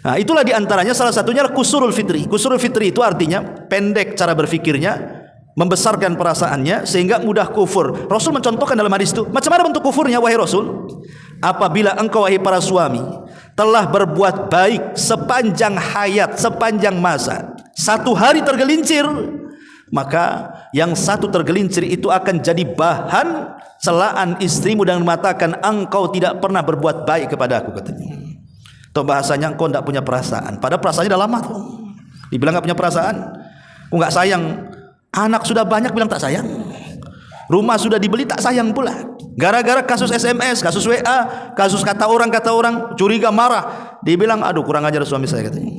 Nah, itulah diantaranya salah satunya kusurul fitri. Kusurul fitri itu artinya pendek cara berfikirnya, membesarkan perasaannya sehingga mudah kufur. Rasul mencontohkan dalam hadis itu, macam mana bentuk kufurnya wahai Rasul? Apabila engkau wahai para suami telah berbuat baik sepanjang hayat, sepanjang masa, satu hari tergelincir, maka yang satu tergelincir itu akan jadi bahan celaan istrimu dan mengatakan engkau tidak pernah berbuat baik kepada aku, katanya. Atau bahasanya engkau tidak punya perasaan. Padahal perasaannya dah lama tuh. Dibilang enggak punya perasaan, aku enggak sayang. Anak sudah banyak bilang tak sayang. Rumah sudah dibeli tak sayang pula. Gara-gara kasus SMS, kasus WA, kasus kata orang curiga, marah, dibilang aduh kurang ajar suami saya, katanya.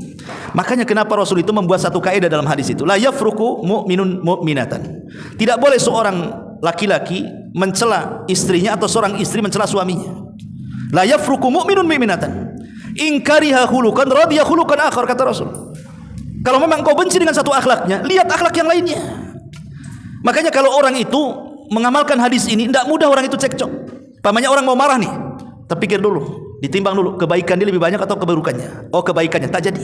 Makanya kenapa Rasul itu membuat satu kaidah dalam hadis itu, la yafruku mu'minun mu'minatan. Tidak boleh seorang laki-laki mencela istrinya atau seorang istri mencela suaminya. La yafruku mu'minun mu'minatan. In kariha khuluqan radiya khuluqan akhar, kata Rasul. Kalau memang kau benci dengan satu akhlaknya, lihat akhlak yang lainnya. Makanya kalau orang itu mengamalkan hadis ini, tidak mudah orang itu cekcok. Pamannya orang mau marah nih, terpikir dulu, ditimbang dulu kebaikan dia lebih banyak atau keburukannya. Oh, kebaikannya, tak jadi.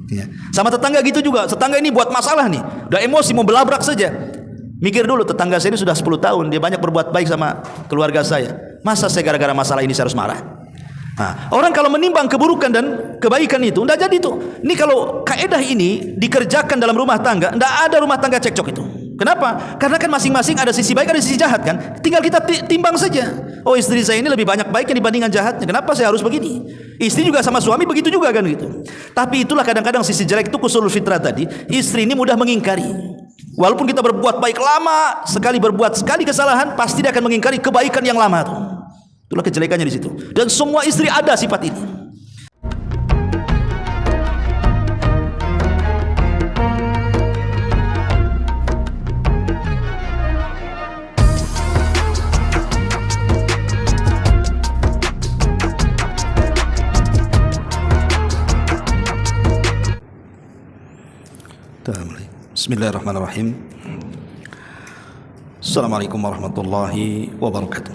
Ya. Sama tetangga gitu juga. Tetangga ini buat masalah nih, udah emosi mau belabrak saja. Mikir dulu, tetangga saya ini sudah 10 tahun, dia banyak berbuat baik sama keluarga saya. Masa saya gara-gara masalah ini saya harus marah? Nah, orang kalau menimbang keburukan dan kebaikan itu, tidak jadi itu. Ini kalau kaedah ini dikerjakan dalam rumah tangga, tidak ada rumah tangga cekcok itu. Kenapa? Karena kan masing-masing ada sisi baik, ada sisi jahat kan. Tinggal kita timbang saja. Oh, istri saya ini lebih banyak baiknya dibandingkan jahatnya. Kenapa saya harus begini? Istri juga sama suami begitu juga kan gitu. Tapi itulah kadang-kadang sisi jelek itu kusul fitrah tadi. Istri ini mudah mengingkari. Walaupun kita berbuat baik lama, berbuat sekali kesalahan, pasti dia akan mengingkari kebaikan yang lama itu. Itulah kejelekannya di situ. Dan semua istri ada sifat ini. Bismillahirrahmanirrahim. Assalamualaikum warahmatullahi wabarakatuh.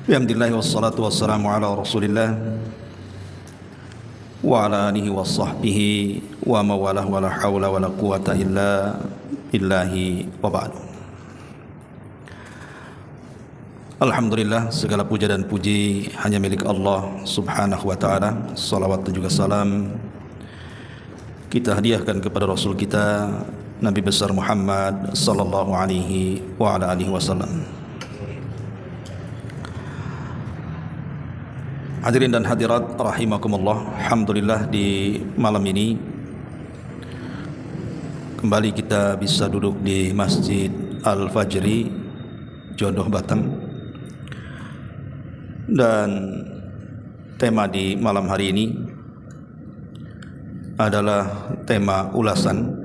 Alhamdulillah wassalatu wassalamu ala Rasulillah wa ala alihi wa sahbihi wa mawalah wa la hawla wa la quwata illa billahi wa ba'du. Alhamdulillah, segala puja dan puji hanya milik Allah subhanahu wa ta'ala. Salawat dan juga salam kita hadiahkan kepada Rasul kita Nabi besar Muhammad sallallahu alaihi wa ala alihi wasallam. Hadirin dan hadirat rahimakumullah, alhamdulillah di malam ini kembali kita bisa duduk di Masjid Al-Fajri Jodoh Batam. Dan tema di malam hari ini adalah tema ulasan.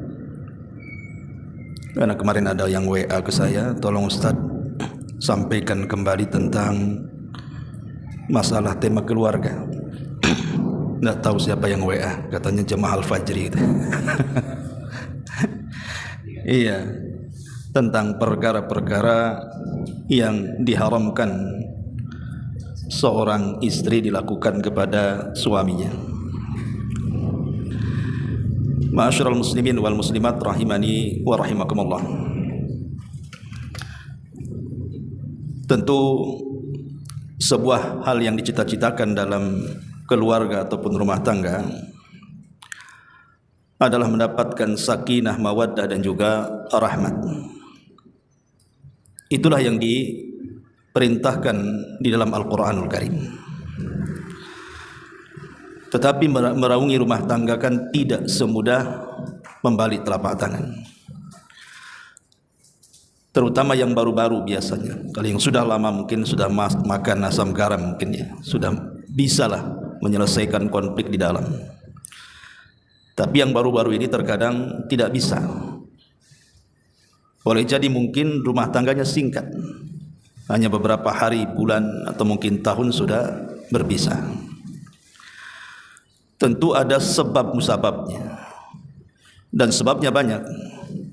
Karena kemarin ada yang WA ke saya, tolong Ustadz sampaikan kembali tentang masalah tema keluarga. Nggak tahu siapa yang WA, katanya Jemaah Al-Fajri gitu. Iya, tentang perkara-perkara yang diharamkan seorang istri dilakukan kepada suaminya. Ma'asyiral muslimin wal muslimat rahimani wa rahimakumullah. Tentu sebuah hal yang dicita-citakan dalam keluarga ataupun rumah tangga adalah mendapatkan sakinah, mawaddah dan juga rahmat. Itulah yang diperintahkan di dalam Al-Quranul Karim. Tetapi meraungi rumah tangga kan tidak semudah membalik telapak tangan. Terutama yang baru-baru biasanya. Kalau yang sudah lama mungkin sudah makan asam garam mungkin ya, sudah bisalah menyelesaikan konflik di dalam. Tapi yang baru-baru ini terkadang tidak bisa. Boleh jadi mungkin rumah tangganya singkat, hanya beberapa hari, bulan, atau mungkin tahun sudah berpisah. Tentu ada sebab musababnya, dan sebabnya banyak.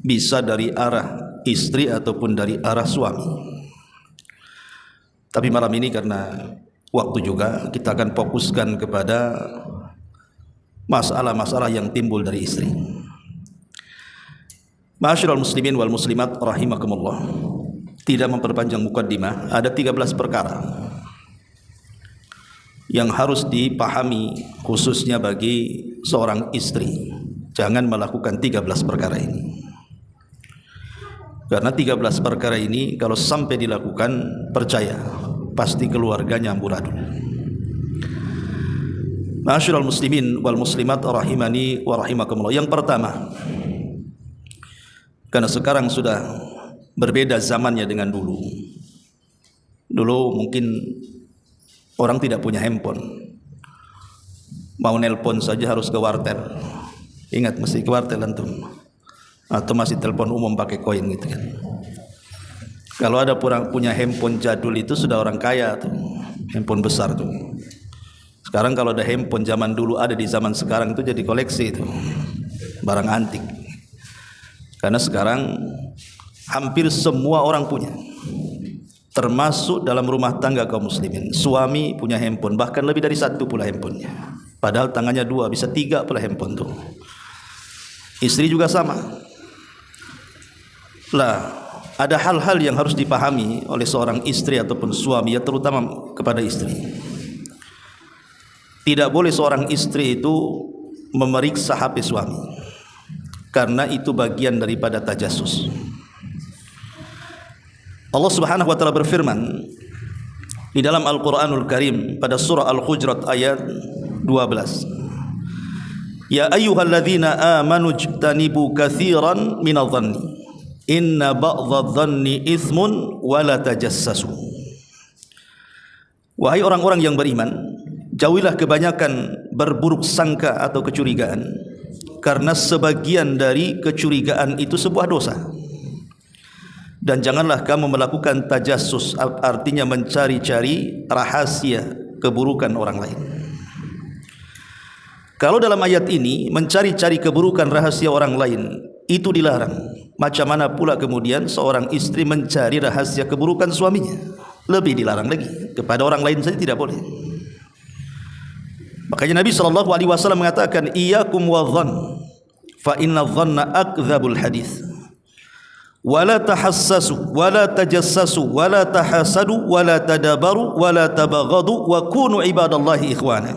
Bisa dari arah istri ataupun dari arah suami. Tapi malam ini karena waktu juga kita akan fokuskan kepada masalah-masalah yang timbul dari istri. Ma'asyiral muslimin wal muslimat rahimakumullah. Tidak memperpanjang mukaddimah, ada 13 perkara yang harus dipahami khususnya bagi seorang istri. Jangan melakukan 13 perkara ini. Karena 13 perkara ini kalau sampai dilakukan, percaya pasti keluarganya amburadul. Ma'asyiral muslimin wal muslimat rahimani wa rahimakumullah. Yang pertama, karena sekarang sudah berbeda zamannya dengan dulu. Dulu mungkin orang tidak punya handphone, mau nelpon saja harus ke wartel. Ingat, mesti ke wartel antum, atau masih telepon umum pakai koin gitu kan. Kalau ada orang punya handphone jadul itu sudah orang kaya tuh, handphone besar tuh. Sekarang kalau ada handphone zaman dulu ada di zaman sekarang itu jadi koleksi itu, barang antik. Karena sekarang hampir semua orang punya, termasuk dalam rumah tangga kaum muslimin. Suami punya handphone, bahkan lebih dari satu pula handphonenya. Padahal tangannya 2, bisa 3 pula handphone tuh. Istri juga sama. Lah, ada hal-hal yang harus dipahami oleh seorang istri ataupun suami, ya terutama kepada istri. Tidak boleh seorang istri itu memeriksa HP suami, karena itu bagian daripada tajassus. Allah Subhanahu wa taala berfirman di dalam Al-Qur'anul Karim pada surah Al-Hujurat ayat 12. Ya ayyuhalladzina amanu jtanibu katsiran minadh-dhanni inna ba'dadh-dhanni itsmun wa la tajassasu. Wahai orang-orang yang beriman, jauhilah kebanyakan berburuk sangka atau kecurigaan, karena sebagian dari kecurigaan itu sebuah dosa. Dan janganlah kamu melakukan tajassus, artinya mencari-cari rahasia keburukan orang lain. Kalau dalam ayat ini mencari-cari keburukan rahasia orang lain itu dilarang, macam mana pula kemudian seorang istri mencari rahasia keburukan suaminya? Lebih dilarang lagi. Kepada orang lain saja tidak boleh. Makanya Nabi SAW mengatakan, iyyakum wadh-dhann fa inna dhanna akdzabul hadits. Wala tahassasu wala tajassasu wala tahasadu wala tadabaru wala tabaghadu wa kunu ibadallahi ikhwana.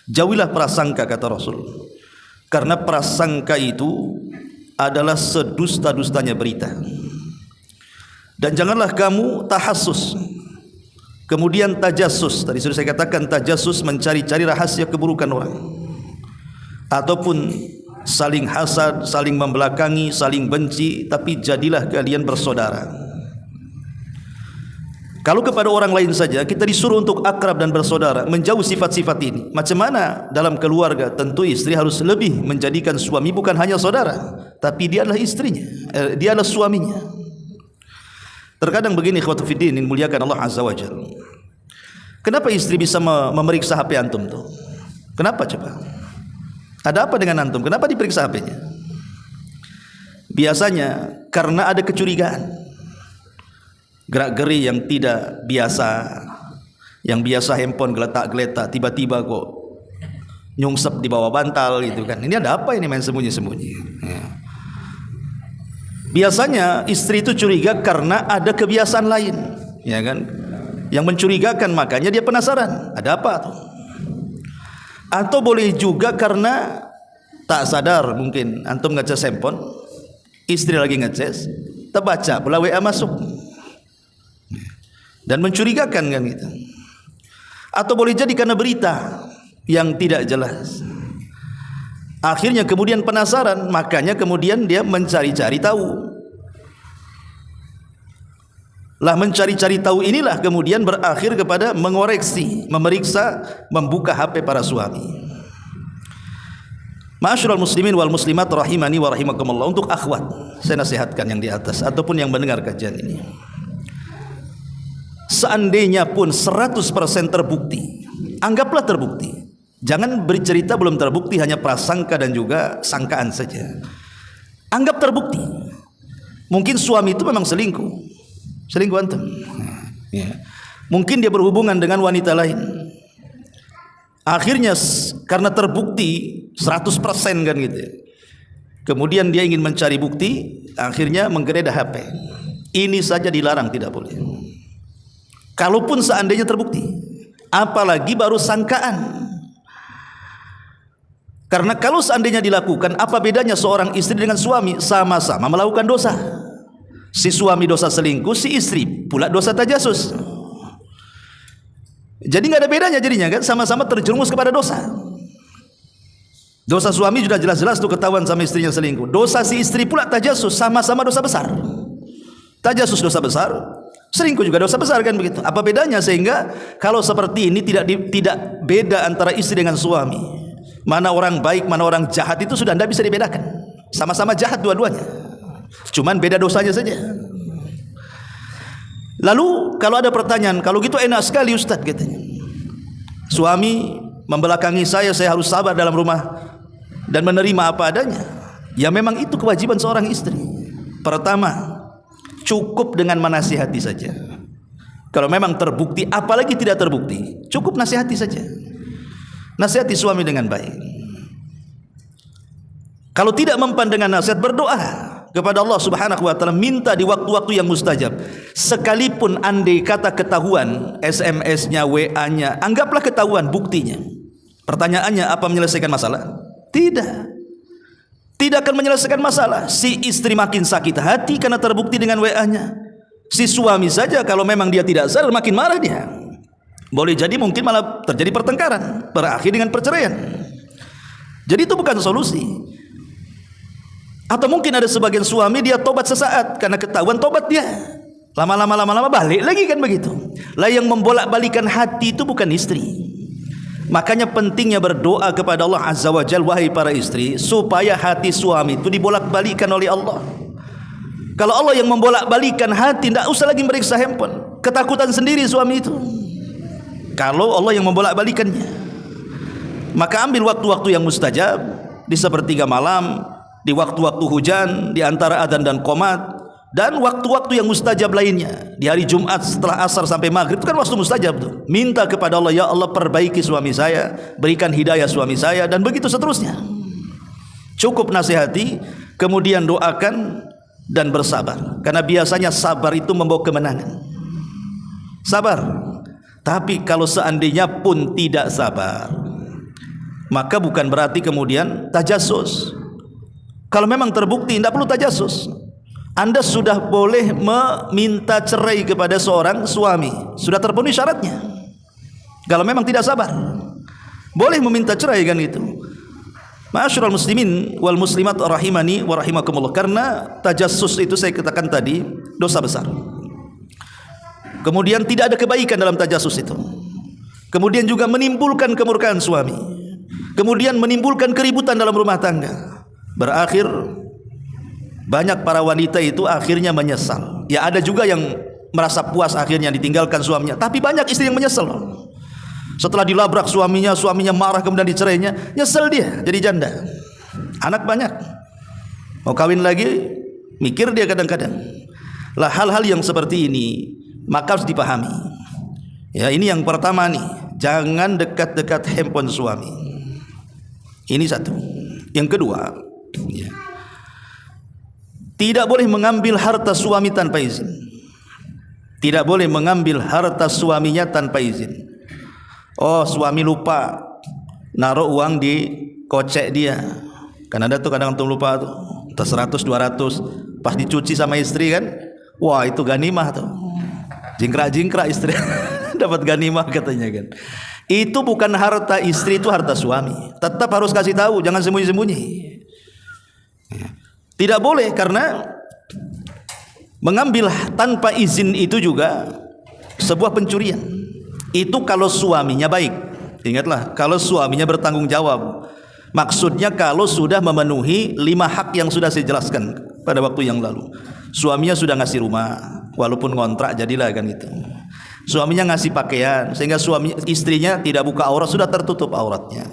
Jauhilah prasangka, kata Rasul, karena prasangka itu adalah sedusta-dustanya berita. Dan janganlah kamu tahassus, kemudian tajassus. Tadi sudah saya katakan, tajassus mencari-cari rahasia keburukan orang, ataupun saling hasad, saling membelakangi, saling benci. Tapi jadilah kalian bersaudara. Kalau kepada orang lain saja kita disuruh untuk akrab dan bersaudara, menjauh sifat-sifat ini, macam mana dalam keluarga? Tentu istri harus lebih menjadikan suami bukan hanya saudara, tapi dia adalah istrinya, dia adalah suaminya. Terkadang begini, ikhwatu fiddin, muliakan Allah Azza wa Jalla. Kenapa istri bisa memeriksa HP antum tuh? Kenapa coba? Ada apa dengan antum? Kenapa diperiksa HP-nya? Biasanya karena ada kecurigaan, gerak-geri yang tidak biasa. Yang biasa handphone geletak-geletak, tiba-tiba kok nyungsep di bawah bantal gitu kan. Ini ada apa ini, main sembunyi-sembunyi ya. Biasanya istri itu curiga karena ada kebiasaan lain, ya kan, yang mencurigakan, makanya dia penasaran ada apa tuh. Atau boleh juga karena tak sadar, mungkin antum ngecas handphone, istri lagi ngecas, terbaca pula WA masuk dan mencurigakan kan gitu. Atau boleh jadi karena berita yang tidak jelas, akhirnya kemudian penasaran, makanya kemudian dia mencari-cari tahu. Lah mencari-cari tahu inilah kemudian berakhir kepada mengoreksi, memeriksa, membuka HP para suami. Ma'asyiral muslimin wal muslimat rahimani wa rahimakumullah. Untuk akhwat, saya nasihatkan yang di atas ataupun yang mendengar kajian ini, seandainya pun 100% terbukti, anggaplah terbukti. Jangan bercerita belum terbukti, hanya prasangka dan juga sangkaan saja. Anggap terbukti, mungkin suami itu memang selingkuh antum ya. Mungkin dia berhubungan dengan wanita lain. Akhirnya karena terbukti 100% kan gitu. Kemudian dia ingin mencari bukti, akhirnya menggeledah HP. Ini saja dilarang, tidak boleh. Kalaupun seandainya terbukti, apalagi baru sangkaan. Karena kalau seandainya dilakukan, apa bedanya seorang istri dengan suami? Sama-sama melakukan dosa. Si suami dosa selingkuh, si istri pula dosa tajasus. Jadi nggak ada bedanya jadinya kan, sama-sama terjerumus kepada dosa. Dosa suami sudah jelas-jelas tuh ketahuan sama istrinya selingkuh. Dosa si istri pula tajasus, sama-sama dosa besar. Tajasus dosa besar, selingkuh juga dosa besar kan begitu. Apa bedanya? Sehingga kalau seperti ini tidak beda antara istri dengan suami. Mana orang baik, mana orang jahat itu sudah tidak bisa dibedakan. Sama-sama jahat dua-duanya. Cuman beda dosanya saja. Lalu kalau ada pertanyaan, kalau gitu enak sekali Ustaz katanya. Suami membelakangi saya harus sabar dalam rumah dan menerima apa adanya. Ya memang itu kewajiban seorang istri. Pertama, cukup dengan menasihati saja. Kalau memang terbukti, apalagi tidak terbukti, cukup nasihati saja. Nasihati suami dengan baik. Kalau tidak mempan dengan nasihat, berdoa kepada Allah Subhanahu wa taala, minta di waktu-waktu yang mustajab. Sekalipun andai kata ketahuan SMS-nya, WA-nya, anggaplah ketahuan buktinya. Pertanyaannya, apa menyelesaikan masalah? Tidak. Tidak akan menyelesaikan masalah. Si istri makin sakit hati karena terbukti dengan WA-nya. Si suami saja kalau memang dia tidak sadar makin marah dia. Boleh jadi mungkin malah terjadi pertengkaran, berakhir dengan perceraian. Jadi itu bukan solusi. Atau mungkin ada sebagian suami dia tobat sesaat karena ketahuan tobat dia. Lama-lama balik lagi kan begitu. Lah yang membolak-balikan hati itu bukan istri. Makanya pentingnya berdoa kepada Allah Azza wa Jalla, wahai para istri, supaya hati suami itu dibolak-balikan oleh Allah. Kalau Allah yang membolak-balikan hati, tidak usah lagi meriksa handphone. Ketakutan sendiri suami itu. Kalau Allah yang membolak-balikannya, maka ambil waktu-waktu yang mustajab, di sepertiga malam, di waktu-waktu hujan, di antara adzan dan qomat, dan waktu-waktu yang mustajab lainnya. Di hari Jumat setelah asar sampai maghrib itu kan waktu mustajab tuh. Minta kepada Allah, ya Allah perbaiki suami saya, berikan hidayah suami saya, dan begitu seterusnya. Cukup nasihati, kemudian doakan dan bersabar. Karena biasanya sabar itu membawa kemenangan. Sabar. Tapi kalau seandainya pun tidak sabar, maka bukan berarti kemudian tajasus. Kalau memang terbukti, tidak perlu tajasus. Anda sudah boleh meminta cerai kepada seorang suami, sudah terpenuhi syaratnya. Kalau memang tidak sabar, boleh meminta cerai kan itu. Ma'asyiral muslimin wal muslimat rahimani wa rahimakumullah. Karena tajassus itu saya katakan tadi dosa besar. Kemudian tidak ada kebaikan dalam tajassus itu. Kemudian juga menimbulkan kemurkaan suami. Kemudian menimbulkan keributan dalam rumah tangga. Berakhir banyak para wanita itu akhirnya menyesal. Ya ada juga yang merasa puas akhirnya ditinggalkan suaminya, tapi banyak istri yang menyesal. Setelah dilabrak suaminya marah kemudian dicerainya, nyesel dia jadi janda. Anak banyak. Mau kawin lagi, mikir dia kadang-kadang. Lah hal-hal yang seperti ini maka harus dipahami. Ya ini yang pertama nih, jangan dekat-dekat handphone suami. Ini satu. Yang kedua, ya, tidak boleh mengambil harta suami tanpa izin. Tidak boleh mengambil harta suaminya tanpa izin. Oh, suami lupa naruh uang di kocek dia. Kan ada tuh kadang tuh lupa tuh, 100 200 pas dicuci sama istri kan. Wah, itu ganimah tuh. Jingkrak-jingkrak istri dapat ganimah katanya kan. Itu bukan harta istri, itu harta suami. Tetap harus kasih tahu, jangan sembunyi-sembunyi. Tidak boleh, karena mengambil tanpa izin itu juga sebuah pencurian. Itu kalau suaminya baik. Ingatlah, kalau suaminya bertanggung jawab. Maksudnya kalau sudah memenuhi 5 hak yang sudah saya jelaskan pada waktu yang lalu. Suaminya sudah ngasih rumah, walaupun ngontrak jadilah kan itu. Suaminya ngasih pakaian sehingga istrinya tidak buka aurat, sudah tertutup auratnya.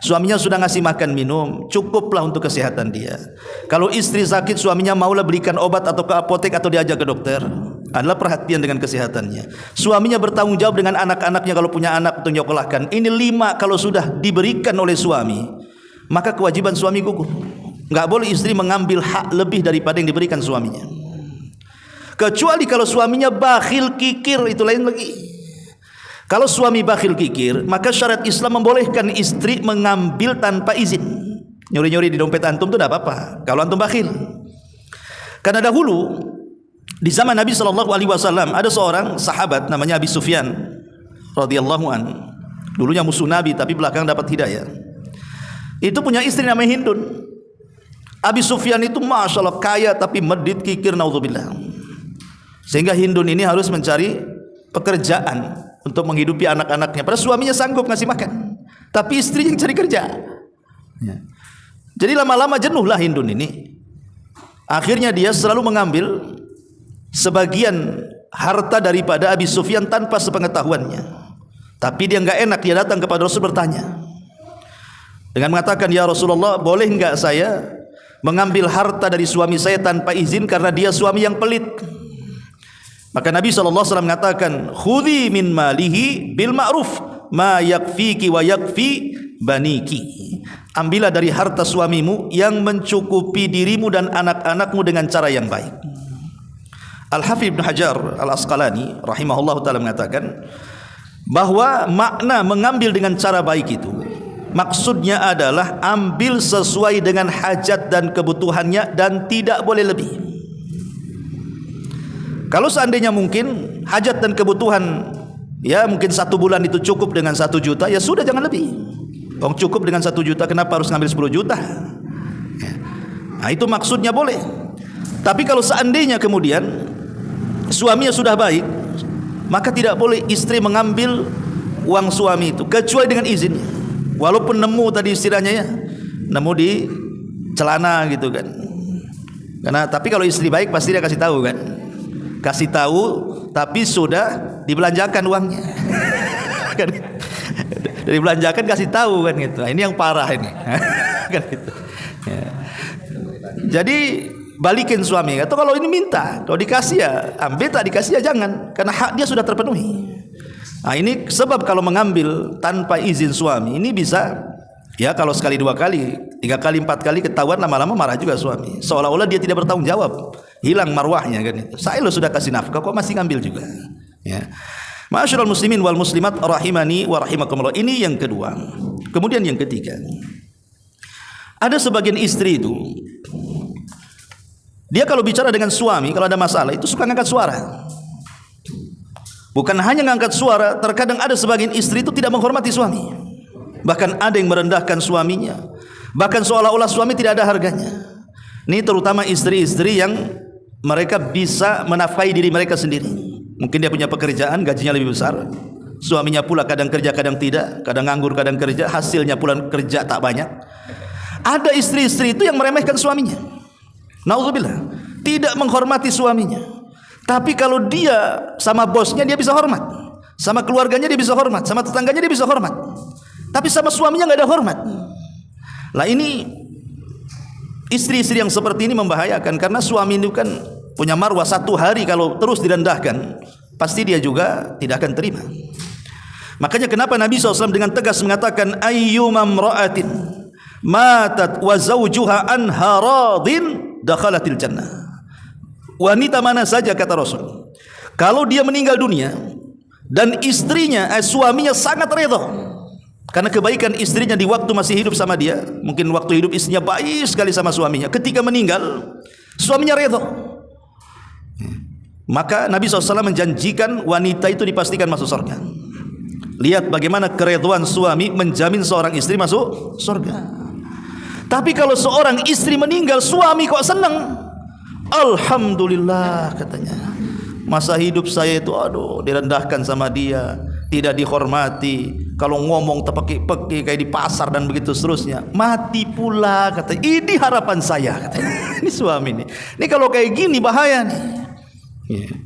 Suaminya sudah ngasih makan minum, cukuplah untuk kesehatan dia. Kalau istri sakit, suaminya maulah belikan obat atau ke apotek atau diajak ke dokter. adalah perhatian dengan kesehatannya. Suaminya bertanggung jawab dengan anak-anaknya kalau punya anak untuk nyekolahkan. Ini 5 kalau sudah diberikan oleh suami, maka kewajiban suami gugur. Enggak boleh istri mengambil hak lebih daripada yang diberikan suaminya. Kecuali kalau suaminya bakhil kikir, itu lain lagi. Kalau suami bakhil kikir, maka syariat Islam membolehkan istri mengambil tanpa izin. Nyuri-nyuri di dompet antum itu tidak apa-apa kalau antum bakhil. Karena dahulu di zaman Nabi SAW ada seorang sahabat namanya Abi Sufyan radhiyallahu an. Dulunya musuh Nabi tapi belakang dapat hidayah. Itu punya istri namanya Hindun. Abi Sufyan itu masya Allah kaya tapi medit kikir, naudzubillah. Sehingga Hindun ini harus mencari pekerjaan untuk menghidupi anak-anaknya. Padahal suaminya sanggup ngasih makan, tapi istri yang cari kerja. Ya. Jadi lama-lama jenuhlah Hindun ini. Akhirnya dia selalu mengambil sebagian harta daripada Abi Sufyan tanpa sepengetahuannya. Tapi dia enggak enak, dia datang kepada Rasul bertanya dengan mengatakan, ya Rasulullah, boleh enggak saya mengambil harta dari suami saya tanpa izin karena dia suami yang pelit? Maka Nabi SAW mengatakan, khudhi min malihi bil ma'ruf ma yakfiki wa yakfi baniki. Ambillah dari harta suamimu yang mencukupi dirimu dan anak-anakmu dengan cara yang baik. Al-Hafidz Ibnu Hajar Al-Asqalani rahimahullah ta'ala mengatakan bahwa makna mengambil dengan cara baik itu maksudnya adalah ambil sesuai dengan hajat dan kebutuhannya dan tidak boleh lebih. Kalau seandainya mungkin hajat dan kebutuhan, ya mungkin 1 bulan itu cukup dengan 1 juta, ya sudah jangan lebih. Cukup dengan 1 juta, kenapa harus ngambil 10 juta? Ya. Nah itu maksudnya boleh. Tapi kalau seandainya kemudian suaminya sudah baik, maka tidak boleh istri mengambil uang suami itu kecuali dengan izin. Walaupun nemu tadi istilahnya ya, nemu di celana gitu kan. Karena tapi kalau istri baik pasti dia kasih tahu kan. Kasih tahu tapi sudah dibelanjakan uangnya. Kan dibelanjakan kasih tahu kan gitu. Nah, ini yang parah ini. Kan gitu. Ya. Jadi balikin suami. Atau kalau ini minta, kalau dikasih ya ambil, tak dikasih ya jangan, karena hak dia sudah terpenuhi. Nah, ini sebab kalau mengambil tanpa izin suami ini bisa, ya kalau sekali 2 kali, 3 kali, 4 kali ketahuan, lama-lama marah juga suami. Seolah-olah dia tidak bertanggung jawab, hilang marwahnya kan itu. Saya lo sudah kasih nafkah kok masih ngambil juga. Ya. Ma'asyiral muslimin wal muslimat rahimani wa rahimakumullah. Ini yang kedua. Kemudian yang ketiga, ada sebagian istri itu dia kalau bicara dengan suami, kalau ada masalah itu suka ngangkat suara. Bukan hanya ngangkat suara, terkadang ada sebagian istri itu tidak menghormati suami. Bahkan ada yang merendahkan suaminya. Bahkan seolah-olah suami tidak ada harganya. Ini terutama istri-istri yang mereka bisa menafkahi diri mereka sendiri. Mungkin dia punya pekerjaan, gajinya lebih besar. Suaminya pula kadang kerja, kadang tidak. Kadang nganggur, kadang kerja. Hasilnya pula kerja tak banyak. Ada istri-istri itu yang meremehkan suaminya. Nauzubillah, tidak menghormati suaminya. Tapi kalau dia sama bosnya dia bisa hormat, sama keluarganya dia bisa hormat, sama tetangganya dia bisa hormat. Tapi sama suaminya nggak ada hormat. Lah ini istri-istri yang seperti ini membahayakan, karena suami itu kan punya marwah. 1 hari kalau terus direndahkan, pasti dia juga tidak akan terima. Makanya kenapa Nabi SAW dengan tegas mengatakan, ayyuma imra'atin matat wa zawjuha anha radin dakhalatil jannah. Wanita mana saja, kata Rasul, kalau dia meninggal dunia dan istrinya, suaminya sangat redha karena kebaikan istrinya di waktu masih hidup sama dia, mungkin waktu hidup istrinya baik sekali sama suaminya, ketika meninggal suaminya redha, maka Nabi SAW menjanjikan wanita itu dipastikan masuk surga. Lihat bagaimana keredhaan suami menjamin seorang istri masuk surga. Tapi kalau seorang istri meninggal, suami kok senang, alhamdulillah katanya, masa hidup saya itu aduh direndahkan sama dia, tidak dihormati, kalau ngomong terpeki-peki kayak di pasar dan begitu seterusnya, mati pula katanya. Ini harapan saya katanya. Ini suami nih, ini kalau kayak gini bahaya nih. Yeah.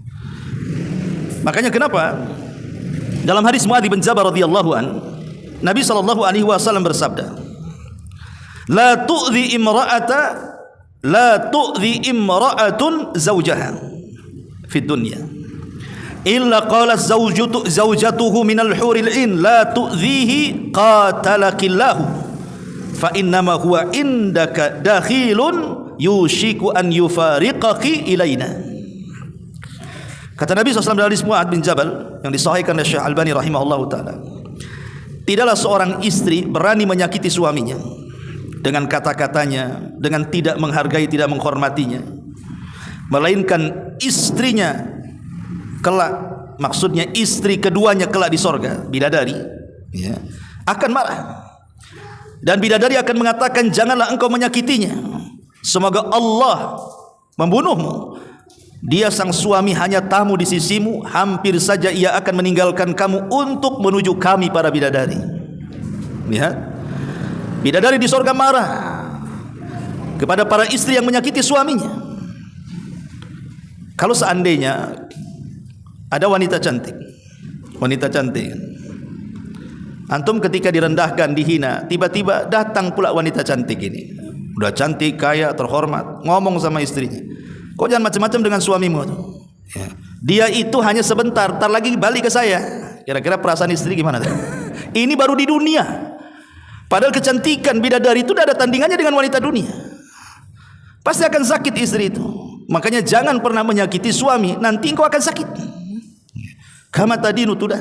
Makanya kenapa dalam hadis Muadz bin Jabal radhiyallahu an, Nabi SAW bersabda, la tu'dhi imra'atun zawjaha fi dunya. illa qalat zaujatuhu minal huril in la tu'dhihi qatalakillahu fa innama huwa indaka dakhilun yushiku an yufariqaki ilaina. Kata Nabi SAW dari hadis Mu'adz bin Jabal yang disahihkan oleh Syekh Albani rahimahullahu taala, tidaklah seorang istri berani menyakiti suaminya dengan kata-katanya, dengan tidak menghargai, tidak menghormatinya, melainkan istrinya kelak, maksudnya istri keduanya kelak di sorga, bidadari, ya, akan marah. Dan bidadari akan mengatakan, janganlah engkau menyakitinya, semoga Allah membunuhmu. Dia sang suami hanya tamu di sisimu, hampir saja ia akan meninggalkan kamu untuk menuju kami para bidadari. Lihat, bidadari di sorga marah kepada para istri yang menyakiti suaminya. Kalau seandainya ada wanita cantik, antum ketika direndahkan, dihina, tiba-tiba datang pula wanita cantik ini, udah cantik, kaya, terhormat, ngomong sama istrinya, kok jangan macam-macam dengan suamimu tuh. Ya. Dia itu hanya sebentar, tar lagi balik ke saya. Kira-kira perasaan istri gimana tuh? Ini baru di dunia. Padahal kecantikan bidadari itu tidak ada tandingannya dengan wanita dunia. Pasti akan sakit istri itu. Makanya jangan pernah menyakiti suami, nanti engkau akan sakit. Kama tadi nutudan.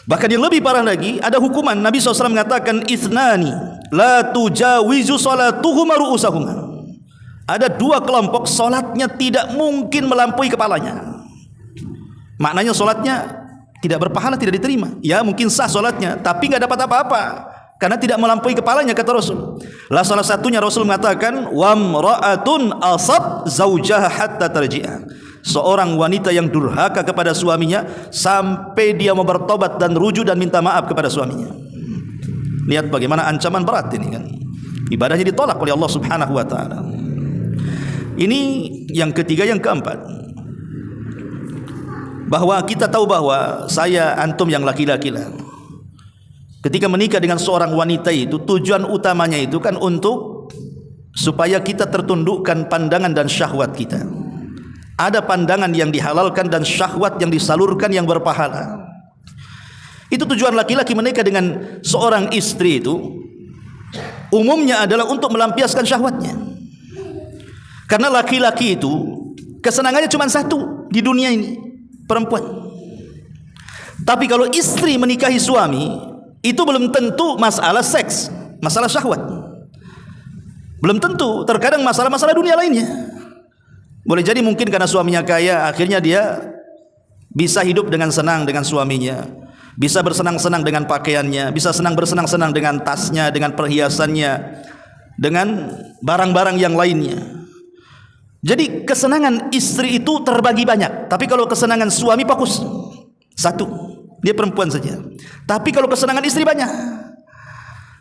Bahkan yang lebih parah lagi, ada hukuman. Nabi SAW mengatakan, ithnani la tujawizu salatuhuma ru'usahuma. Ada dua kelompok solatnya tidak mungkin melampaui kepalanya. Maknanya solatnya tidak berpahala, tidak diterima. Ya mungkin sah solatnya, tapi nggak dapat apa-apa karena tidak melampaui kepalanya, kata Rasul. Lah salah satunya Rasul mengatakan, wamra'atun asab zaujaha hatta tarji'a. Seorang wanita yang durhaka kepada suaminya sampai dia mau bertobat dan rujuk dan minta maaf kepada suaminya. Lihat bagaimana ancaman berat ini kan. Ibadahnya ditolak oleh Allah Subhanahu wa taala. Ini yang ketiga. Yang keempat, bahwa kita tahu bahwa saya, antum yang laki-laki lah, ketika menikah dengan seorang wanita itu tujuan utamanya itu kan untuk supaya kita tertundukkan pandangan dan syahwat kita. Ada pandangan yang dihalalkan dan syahwat yang disalurkan yang berpahala. Itu tujuan laki-laki menikah dengan seorang istri itu umumnya adalah untuk melampiaskan syahwatnya. Karena laki-laki itu kesenangannya cuma satu di dunia ini, perempuan. Tapi kalau istri menikahi suami, itu belum tentu masalah seks, masalah syahwat. Belum tentu, terkadang masalah-masalah dunia lainnya. Boleh jadi mungkin karena suaminya kaya, akhirnya dia bisa hidup dengan senang dengan suaminya, bisa bersenang-senang dengan pakaiannya, bisa bersenang-senang dengan tasnya, dengan perhiasannya, dengan barang-barang yang lainnya. Jadi kesenangan istri itu terbagi banyak. Tapi kalau kesenangan suami fokus satu, dia perempuan saja. Tapi kalau kesenangan istri banyak.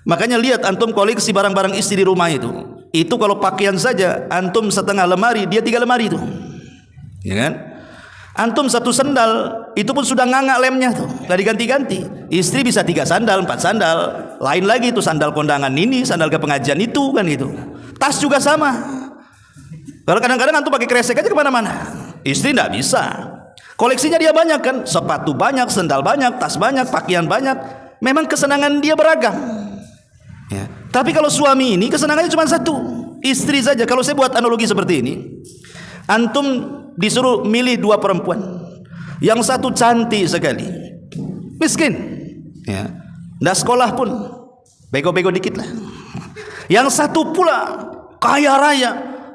Makanya lihat antum koleksi barang-barang istri di rumah itu. Itu kalau pakaian saja antum setengah lemari, dia 3 lemari itu. Ya kan? Antum satu sandal itu pun sudah ngangak lemnya tuh, gak diganti-ganti. Istri bisa 3 sandal, 4 sandal. Lain lagi itu sandal kondangan ini, sandal ke pengajian itu kan gitu. Tas juga sama. Kalau kadang-kadang antum pakai kresek aja kemana-mana. Istri tidak bisa. Koleksinya dia banyak kan, sepatu banyak, sandal banyak, tas banyak, pakaian banyak. Memang kesenangan dia beragam. Ya. Tapi kalau suami ini kesenangannya cuma satu, istri saja. Kalau saya buat analogi seperti ini, antum disuruh milih 2 perempuan, yang satu cantik sekali, miskin, ya, nggak sekolah pun, bego-bego dikit lah. Yang satu pula kaya raya,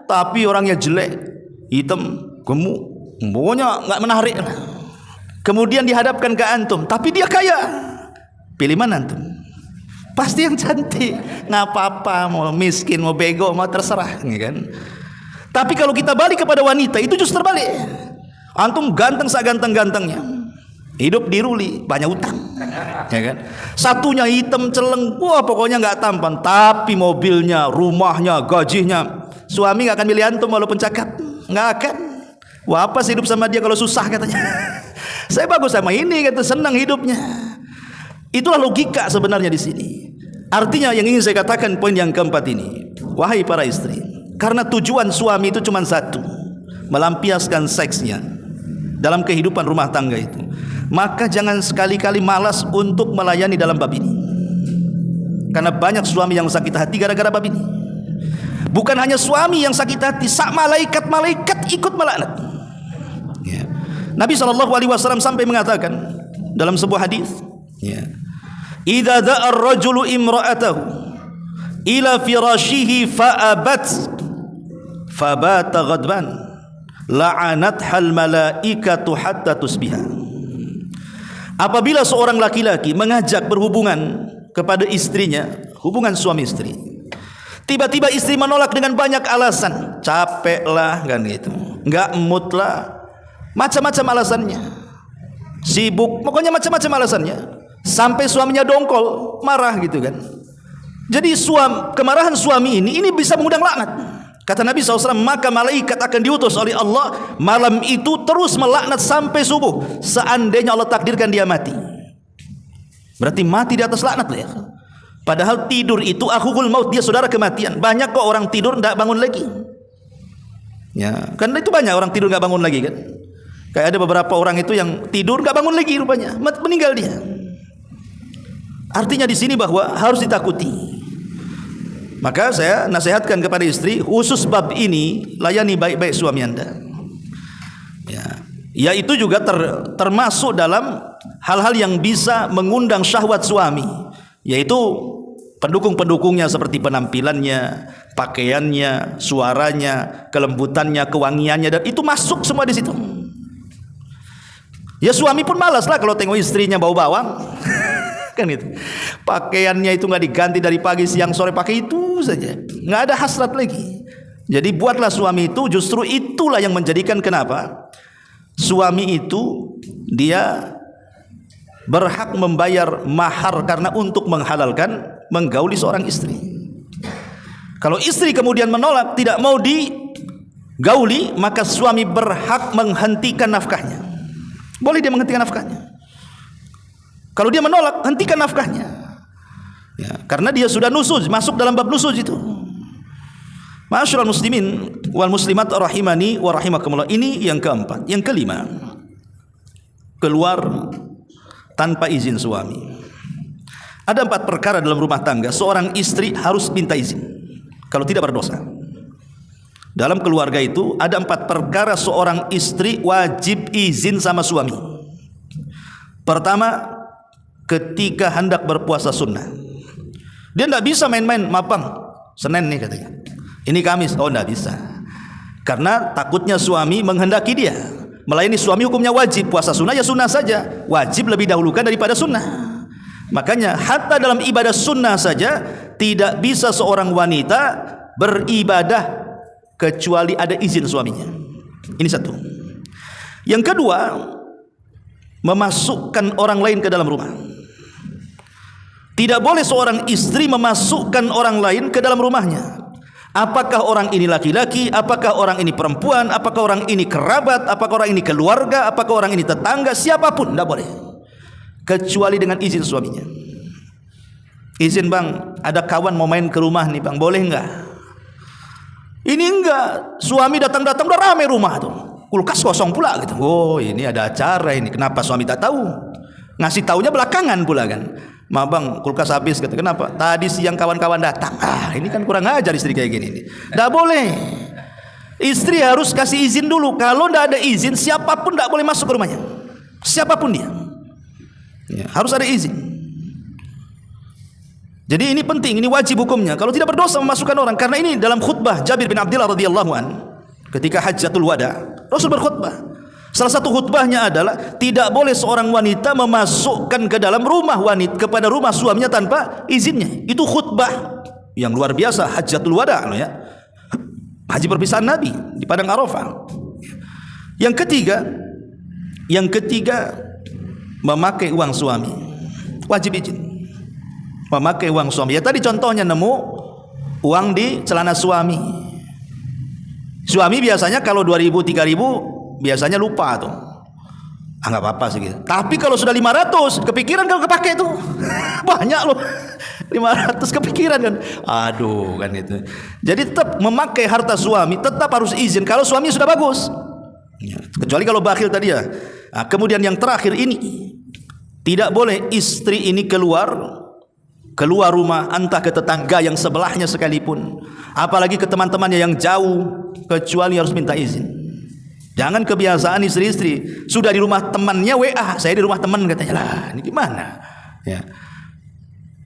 tapi orangnya jelek, hitam, gemuk, pokoknya nggak menarik. Kemudian dihadapkan ke antum, tapi dia kaya, pilih mana antum? Pasti yang cantik. Nggak apa-apa, mau miskin, mau bego, mau terserah, kan? Tapi kalau kita balik kepada wanita, itu justru terbalik. Antum ganteng saganteng-gantengnya, hidup di ruli, banyak utang, ya kan? Satunya hitam celeng, wah pokoknya nggak tampan, tapi mobilnya, rumahnya, gajinya, suami nggak akan milih antum walaupun cakep, nggak akan. Wah apa sih hidup sama dia kalau susah katanya? Saya bagus sama ini, kata, senang hidupnya. Itulah logika sebenarnya di sini. Artinya yang ingin saya katakan poin yang keempat ini, wahai para istri, karena tujuan suami itu cuma satu, melampiaskan seksnya, dalam kehidupan rumah tangga itu, maka jangan sekali-kali malas untuk melayani dalam bab ini. Karena banyak suami yang sakit hati gara-gara bab ini. Bukan hanya suami yang sakit hati, sak malaikat-malaikat ikut melaknat. Ya. Nabi SAW sampai mengatakan dalam sebuah hadis, ya, idza da'a ar-rajulu imra'atahu ila firashihi fa'abat fabata ghadban la'anathal malaikatu hatta tusbiha. Apabila seorang laki-laki mengajak berhubungan kepada istrinya, hubungan suami istri, tiba-tiba istri menolak dengan banyak alasan, capek lah kan gitu, nggak mood lah, macam-macam alasannya, sibuk, pokoknya macam-macam alasannya, sampai suaminya dongkol, marah gitu kan. Jadi kemarahan suami ini bisa mengundang laknat. Kata Nabi SAW, maka malaikat akan diutus oleh Allah malam itu terus melaknat sampai subuh, seandainya Allah takdirkan dia mati. Berarti mati di atas laknat lah ya. Padahal tidur itu akhul maut, dia saudara kematian. Banyak kok orang tidur tidak bangun lagi. Ya, karena itu banyak orang tidur nggak bangun lagi kan. Kayak ada beberapa orang itu yang tidur nggak bangun lagi rupanya, meninggal dia. Artinya di sini bahwa harus ditakuti. Maka saya nasihatkan kepada istri, khusus bab ini layani baik-baik suami Anda. Ya, itu juga termasuk dalam hal-hal yang bisa mengundang syahwat suami, yaitu pendukung-pendukungnya seperti penampilannya, pakaiannya, suaranya, kelembutannya, kewangiannya, dan itu masuk semua di situ. Ya suami pun malas lah kalau tengok istrinya bau bawang. Kan itu, pakaiannya itu nggak diganti dari pagi siang sore pakai itu saja, nggak ada hasrat lagi. Jadi buatlah suami itu, justru itulah yang menjadikan kenapa suami itu dia berhak membayar mahar, karena untuk menghalalkan menggauli seorang istri. Kalau istri kemudian menolak, tidak mau digauli, maka suami berhak menghentikan nafkahnya. Boleh dia menghentikan nafkahnya. Kalau dia menolak, hentikan nafkahnya. Ya, karena dia sudah nusuz, masuk dalam bab nusuz itu. Ma'asyiral muslimin wal muslimat rahimani wa rahimakumullah. Ini yang keempat. Yang kelima, keluar tanpa izin suami. Ada 4 perkara dalam rumah tangga seorang istri harus minta izin kalau tidak berdosa. Dalam keluarga itu ada 4 perkara seorang istri wajib izin sama suami. Pertama, ketika hendak berpuasa sunnah, dia tidak bisa main-main, mapang Senin nih katanya, ini Kamis, oh tidak bisa, karena takutnya suami menghendaki dia melayani suami. Hukumnya wajib, puasa sunnah ya sunnah saja, wajib lebih dahulukan daripada sunnah. Makanya hatta dalam ibadah sunnah saja tidak bisa seorang wanita beribadah kecuali ada izin suaminya. Ini satu. Yang kedua, memasukkan orang lain ke dalam rumah. Tidak boleh seorang istri memasukkan orang lain ke dalam rumahnya. Apakah orang ini laki-laki, apakah orang ini perempuan, apakah orang ini kerabat, apakah orang ini keluarga, apakah orang ini tetangga, siapapun tidak boleh, kecuali dengan izin suaminya. Izin bang, ada kawan mau main ke rumah nih bang, boleh enggak? Ini enggak, suami datang-datang udah rame rumah tuh, kulkas kosong pula gitu. Oh ini ada acara ini, kenapa suami tak tahu? Ngasih taunya belakangan pula kan. Ma bang, kulkas habis kata. Kenapa? Tadi siang kawan-kawan datang. Ini kan kurang ajar istri kayak gini nih. Tidak boleh. Istri harus kasih izin dulu. Kalau tidak ada izin, siapapun tidak boleh masuk ke rumahnya. Siapapun dia. Ya, harus ada izin. Jadi ini penting, ini wajib hukumnya. Kalau tidak berdosa memasukkan orang. Karena ini dalam khutbah Jabir bin Abdullah radhiyallahu an, ketika Hajjatul Wada, Rasul berkhutbah. Salah satu khutbahnya adalah tidak boleh seorang wanita memasukkan ke dalam rumah wanita, kepada rumah suaminya tanpa izinnya. Itu khutbah yang luar biasa, Hajjatul Wada ya. Haji perpisahan Nabi di padang Arafah. Yang ketiga memakai uang suami. Wajib izin. Memakai uang suami. Ya tadi contohnya nemu uang di celana suami. Suami biasanya kalau 2.000 3.000 biasanya lupa tuh. Nggak apa-apa sih gitu. Tapi kalau sudah 500, kepikiran kalau kepake tuh. Banyak loh. 500 kepikiran kan. Aduh kan itu. Jadi tetap memakai harta suami tetap harus izin kalau suami sudah bagus. Ya, kecuali kalau bakhil tadi ya. Nah, kemudian yang terakhir ini, tidak boleh istri ini keluar rumah, entah ke tetangga yang sebelahnya sekalipun, apalagi ke teman-temannya yang jauh, kecuali harus minta izin. Jangan kebiasaan istri-istri sudah di rumah temannya WA, saya di rumah teman katanya, lah ini gimana ya.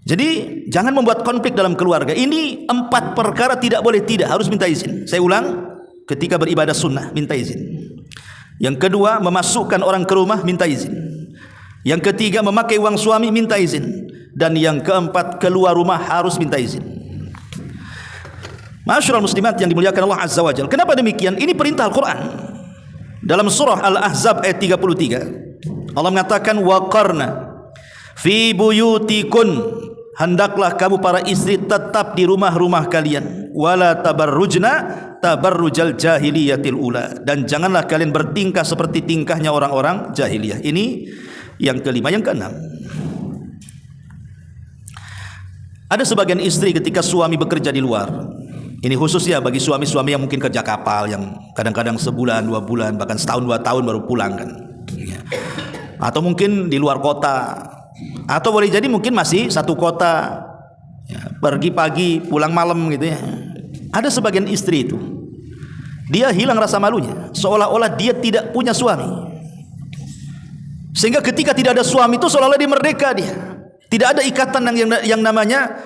Jadi jangan membuat konflik dalam keluarga. Ini 4 perkara tidak boleh tidak, harus minta izin. Saya ulang, ketika beribadah sunnah minta izin. Yang kedua, memasukkan orang ke rumah minta izin. Yang ketiga, memakai uang suami minta izin. Dan yang keempat, keluar rumah harus minta izin. Ma'asyiral muslimat yang dimuliakan Allah Azza wa Jalla. Kenapa demikian? Ini perintah Al-Quran. Dalam surah Al-Ahzab ayat 33, Allah mengatakan, waqarna fi buyutikun, hendaklah kamu para istri tetap di rumah-rumah kalian, wala tabarrujna tabarrujal jahiliyatil ula, dan janganlah kalian bertingkah seperti tingkahnya orang-orang jahiliyah. Ini yang kelima. Yang keenam, ada sebagian istri ketika suami bekerja di luar. Ini khususnya bagi suami-suami yang mungkin kerja kapal, yang kadang-kadang sebulan, 2 bulan, bahkan setahun 2 tahun baru pulang kan. Atau mungkin di luar kota, atau boleh jadi mungkin masih satu kota, ya, pergi pagi pulang malam gitu ya. Ada sebagian istri itu, dia hilang rasa malunya, seolah-olah dia tidak punya suami, sehingga ketika tidak ada suami itu seolah-olah dia merdeka, dia tidak ada ikatan yang namanya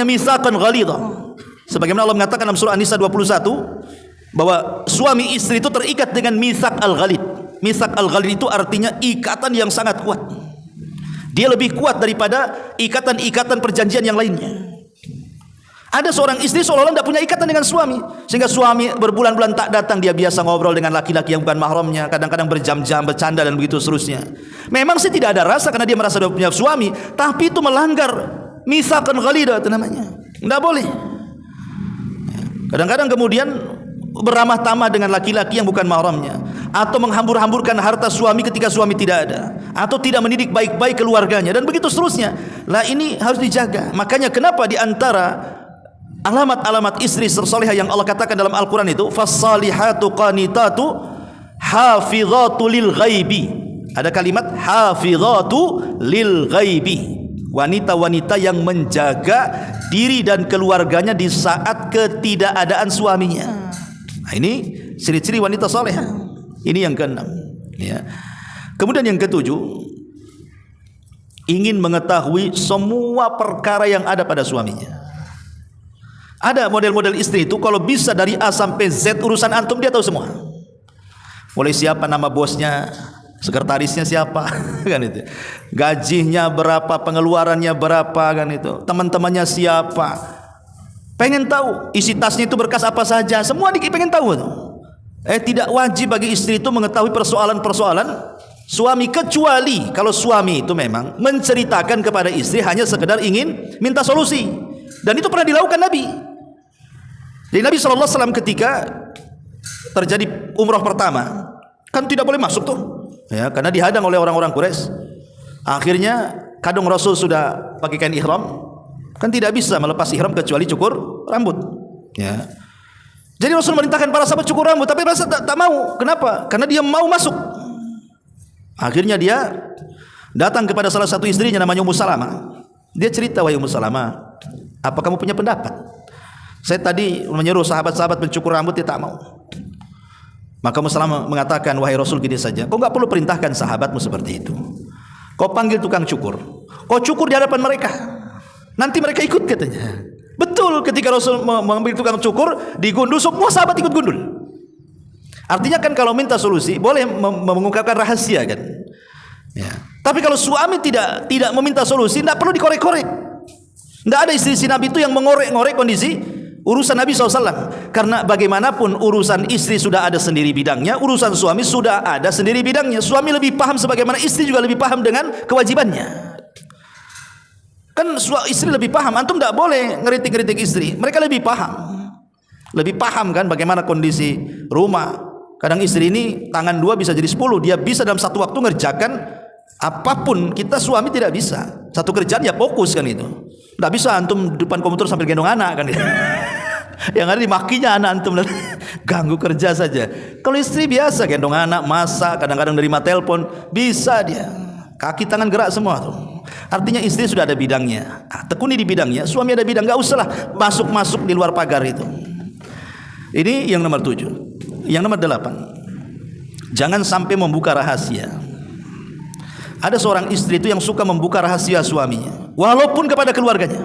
mitsaqan ghalidha. Sebagaimana Allah mengatakan dalam surah An-Nisa 21 bahwa suami istri itu terikat dengan mitsaq al-ghalid. Mitsaq al-ghalid itu artinya ikatan yang sangat kuat. Dia lebih kuat daripada ikatan-ikatan perjanjian yang lainnya. Ada seorang istri seolah-olah tidak punya ikatan dengan suami, sehingga suami berbulan-bulan tak datang, dia biasa ngobrol dengan laki-laki yang bukan mahramnya, kadang-kadang berjam-jam bercanda dan begitu seterusnya. Memang sih tidak ada rasa karena dia merasa dia punya suami, tapi itu melanggar mitsaqan ghalidah itu namanya. Tidak boleh. Kadang-kadang kemudian beramah tamah dengan laki-laki yang bukan mahramnya, atau menghambur-hamburkan harta suami ketika suami tidak ada, atau tidak mendidik baik-baik keluarganya, dan begitu seterusnya. Lah ini harus dijaga. Makanya kenapa di antara alamat-alamat istri salihah yang Allah katakan dalam Al-Quran itu, fassalihatu qanitatu hafizatu lil ghaibi. Ada kalimat hafizatu lil ghaibi, wanita-wanita yang menjaga diri dan keluarganya di saat ketidakadaan suaminya. Nah, ini ciri-ciri wanita saleh. Ini yang keenam, ya. Kemudian yang ketujuh, ingin mengetahui semua perkara yang ada pada suaminya. Ada model-model istri itu kalau bisa dari A sampai Z urusan antum dia tahu semua. Mulai siapa nama bosnya, sekretarisnya siapa, kan itu. Gajinya berapa, pengeluarannya berapa, kan itu. Teman-temannya siapa. Pengen tahu isi tasnya itu berkas apa saja, semua pengen tahu tuh. Tidak wajib bagi istri itu mengetahui persoalan-persoalan suami, kecuali kalau suami itu memang menceritakan kepada istri hanya sekedar ingin minta solusi. Dan itu pernah dilakukan Nabi. Jadi Nabi SAW ketika terjadi umrah pertama, kan tidak boleh masuk tuh, ya, karena dihadang oleh orang-orang Quraisy. Akhirnya kadung Rasul sudah pakai kain ihram, kan tidak bisa melepas ihram kecuali cukur rambut, ya. Jadi Rasul merintahkan para sahabat cukur rambut, tapi mereka tak mau. Kenapa? Karena dia mau masuk. Akhirnya dia datang kepada salah satu istrinya namanya Ummu Salamah. Dia cerita, wahai Ummu Salamah, apa kamu punya pendapat? Saya tadi menyuruh sahabat-sahabat mencukur rambut, dia tak mau. Maka Ummu Salamah mengatakan, wahai Rasul, gini saja, kau enggak perlu perintahkan sahabatmu seperti itu. Kau panggil tukang cukur, kau cukur di hadapan mereka, nanti mereka ikut, katanya. Betul, ketika Rasul mengambil tukang cukur, digundul, semua sahabat ikut gundul. Artinya kan kalau minta solusi boleh mengungkapkan rahasia, kan, ya. Tapi kalau suami tidak meminta solusi, tidak perlu dikorek-korek. Tidak ada istri Nabi itu yang mengorek-ngorek kondisi urusan Nabi SAW. Karena bagaimanapun urusan istri sudah ada sendiri bidangnya, urusan suami sudah ada sendiri bidangnya. Suami lebih paham sebagaimana istri juga lebih paham dengan kewajibannya. Kan istri lebih paham, antum tidak boleh ngeritik-ngeritik istri. Mereka lebih paham kan bagaimana kondisi rumah. Kadang istri ini tangan 2 bisa jadi 10, dia bisa dalam satu waktu ngerjakan apapun. Kita suami tidak bisa. Satu kerjaan ya fokus, kan itu. Tidak bisa antum depan komputer sambil gendong anak, kan. Yang ada dimakinya anak antum, ganggu kerja saja. Kalau istri biasa gendong anak, masak, kadang-kadang nerima telepon, bisa dia. Kaki tangan gerak semua tuh. Artinya istri sudah ada bidangnya. Tekuni di bidangnya, suami ada bidang, enggak usahlah masuk-masuk di luar pagar itu. Ini yang nomor 7. Yang nomor 8. Jangan sampai membuka rahasia. Ada seorang istri itu yang suka membuka rahasia suaminya, walaupun kepada keluarganya.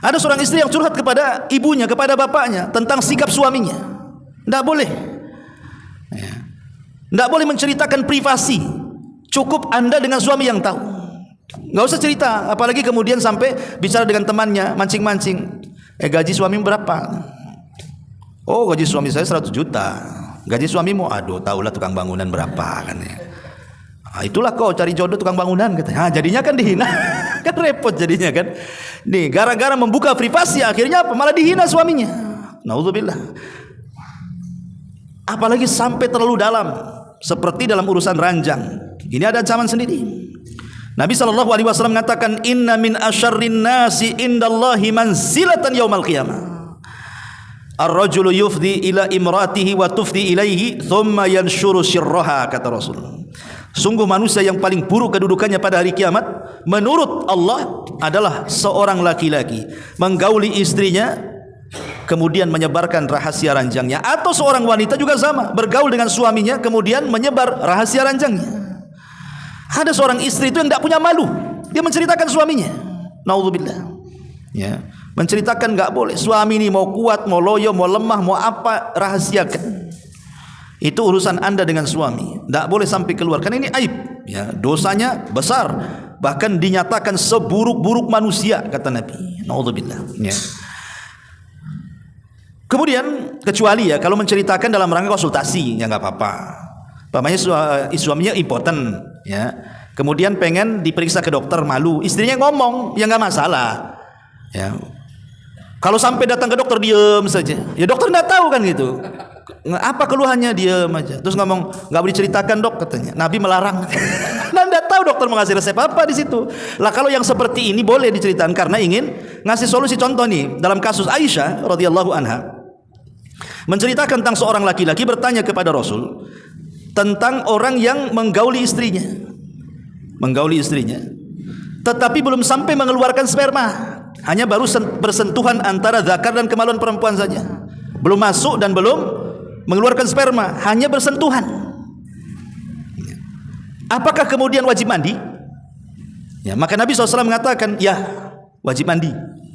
Ada seorang istri yang curhat kepada ibunya, kepada bapaknya tentang sikap suaminya. Tidak boleh. Tidak boleh menceritakan privasi. Cukup Anda dengan suami yang tahu. Nggak usah cerita, apalagi kemudian sampai bicara dengan temannya, mancing-mancing. Gaji suami berapa? Oh, gaji suami saya 100 juta. Gaji suamimu? Aduh, tahulah tukang bangunan berapa kan ya. Nah, itulah kau cari jodoh tukang bangunan katanya. Nah, jadinya kan dihina. Kan repot jadinya kan. Nih, gara-gara membuka privasi akhirnya apa? Malah dihina suaminya. Nauzubillah. Apalagi sampai terlalu dalam, seperti dalam urusan ranjang. Ini ada ancaman sendiri. Nabi SAW mengatakan, inna min asyarrin nasi indallahi manzilatan yaumal qiyamah. Ar-rajulu yufdi ila imratihi wa tufdi ilaihi thumma yanshuru sirraha, kata Rasul. Sungguh manusia yang paling buruk kedudukannya pada hari kiamat menurut Allah adalah seorang laki-laki menggauli istrinya kemudian menyebarkan rahasia ranjangnya, atau seorang wanita juga sama, bergaul dengan suaminya kemudian menyebar rahasia ranjangnya. Ada seorang istri itu yang tidak punya malu, dia menceritakan suaminya. Naudzubillah. Ya, menceritakan enggak boleh. Suami ini mau kuat, mau loyo, mau lemah, mau apa, rahasiakan. Itu urusan Anda dengan suami. Tidak boleh sampai keluar, karena ini aib. Ya, dosanya besar, bahkan dinyatakan seburuk-buruk manusia, kata Nabi. Naudzubillah. Ya. Kemudian kecuali ya kalau menceritakan dalam rangka konsultasi, ya nggak apa-apa. Pamannya suaminya impoten, ya. Kemudian pengen diperiksa ke dokter, malu, istrinya ngomong, ya nggak masalah. Ya. Kalau sampai datang ke dokter diem saja, ya dokter nggak tahu kan gitu. Apa keluhannya, diem aja. Terus ngomong, nggak boleh diceritakan dok, katanya. Nabi melarang. Nah, nggak tahu dokter mau ngasih resep apa di situ. Lah kalau yang seperti ini boleh diceritakan karena ingin ngasih solusi. Contoh nih, dalam kasus Aisyah radhiyallahu anha menceritakan tentang seorang laki-laki bertanya kepada Rasul tentang orang yang menggauli istrinya, tetapi belum sampai mengeluarkan sperma, hanya baru bersentuhan antara zakar dan kemaluan perempuan saja, belum masuk dan belum mengeluarkan sperma, hanya bersentuhan. Apakah kemudian wajib mandi? Ya, maka Nabi SAW mengatakan, ya wajib mandi.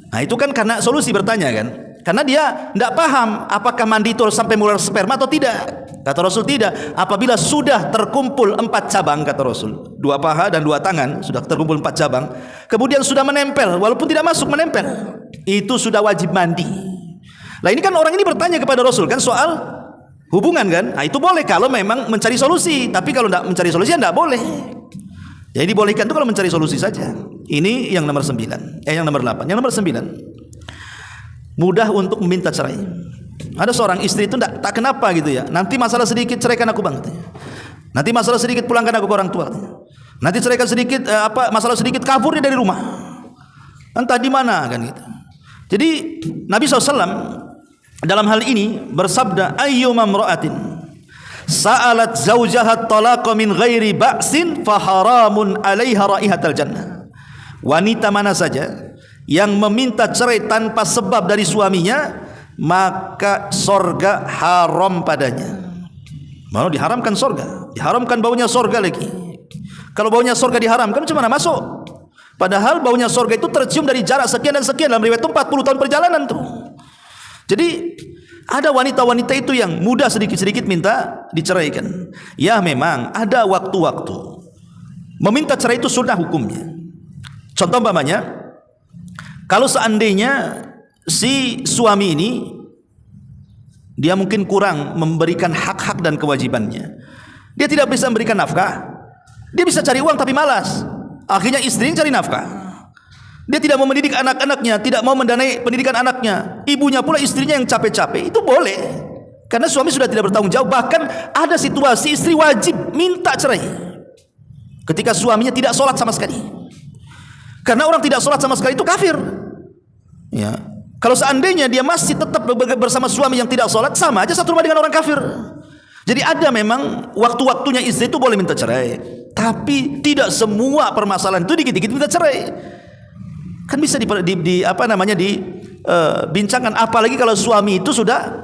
Nah itu kan karena solusi bertanya kan, karena dia tidak paham apakah mandi itu sampai mengeluarkan sperma atau tidak. Kata Rasul tidak, apabila sudah terkumpul 4 cabang, kata Rasul, 2 paha dan 2 tangan, sudah terkumpul 4 cabang, kemudian sudah menempel, walaupun tidak masuk, menempel, itu sudah wajib mandi. Nah ini kan orang ini bertanya kepada Rasul kan soal hubungan kan. Nah itu boleh kalau memang mencari solusi, tapi kalau tidak mencari solusi ya tidak boleh. Jadi dibolehkan itu kalau mencari solusi saja. Ini yang nomor 9, yang nomor 8. Yang nomor 9, mudah untuk meminta cerai. Ada seorang istri itu tak kenapa gitu ya, nanti masalah sedikit ceraikan aku bang, nanti masalah sedikit pulangkan aku ke orang tua, nanti ceraikan sedikit masalah sedikit kabur dia dari rumah, entah di mana kan gitu. Jadi Nabi SAW dalam hal ini bersabda, ayyuma imra'atin sa'alat zawjaha talaqa min ghairi ba'sin fa haramun 'alaiha raihatal jannah. Wanita mana saja yang meminta cerai tanpa sebab dari suaminya, maka sorga haram padanya. Malah diharamkan sorga, diharamkan baunya sorga lagi. Kalau baunya sorga diharamkan, macam mana masuk? Padahal baunya sorga itu tercium dari jarak sekian dan sekian. Dalam riwayat itu 40 tahun perjalanan tuh. Jadi ada wanita-wanita itu yang mudah sedikit-sedikit minta diceraikan. Ya memang ada waktu-waktu meminta cerai itu sunnah hukumnya. Contoh umpamanya, kalau seandainya si suami ini dia mungkin kurang memberikan hak-hak dan kewajibannya, dia tidak bisa memberikan nafkah, dia bisa cari uang tapi malas, akhirnya istrinya cari nafkah. Dia tidak mau mendidik anak-anaknya, tidak mau mendanai pendidikan anaknya, ibunya pula istrinya yang capek-capek. Itu boleh, karena suami sudah tidak bertanggung jawab. Bahkan ada situasi istri wajib minta cerai ketika suaminya tidak sholat sama sekali. Karena orang tidak sholat sama sekali itu kafir. Ya, Kalau seandainya dia masih tetap bersama suami yang tidak sholat, sama aja satu rumah dengan orang kafir. Jadi ada memang waktu-waktunya istri itu boleh minta cerai, tapi tidak semua permasalahan itu dikit-dikit minta cerai. Kan bisa dibincangkan, apalagi kalau suami itu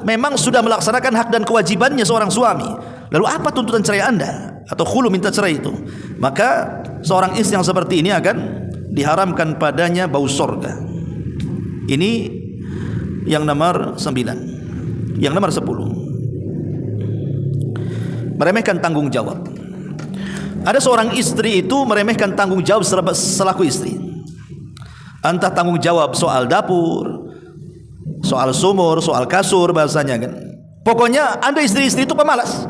memang sudah melaksanakan hak dan kewajibannya seorang suami. Lalu apa tuntutan cerai Anda atau khulu minta cerai itu? Maka seorang istri yang seperti ini akan diharamkan padanya bau sorga. Ini yang nomor 9. Yang nomor 10, meremehkan tanggung jawab. Ada seorang istri itu meremehkan tanggung jawab selaku istri. Entah tanggung jawab soal dapur, soal sumur, soal kasur bahasanya kan. Pokoknya ada istri-istri itu pemalas.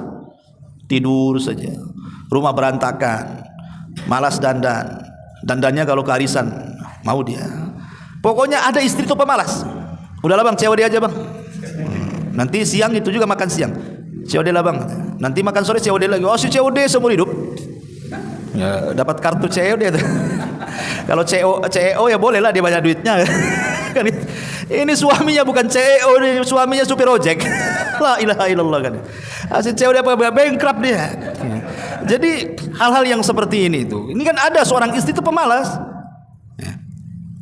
Tidur saja, rumah berantakan, malas dandan. Dandannya kalau kearisan mau dia. Pokoknya ada istri itu pemalas. Udahlah bang, COD aja bang. Nanti siang itu juga makan siang, COD lah bang. Nanti makan sore COD lagi. Oh si COD seumur hidup. Ya, dapat kartu COD itu. Kalau CEO ya boleh lah, dia banyak duitnya. Kan ini suaminya bukan CEO, ini suaminya supir ojek. La ilaha illallah kan. Asli COD apa bankrupt dia. Jadi hal-hal yang seperti ini ini kan ada seorang istri itu pemalas.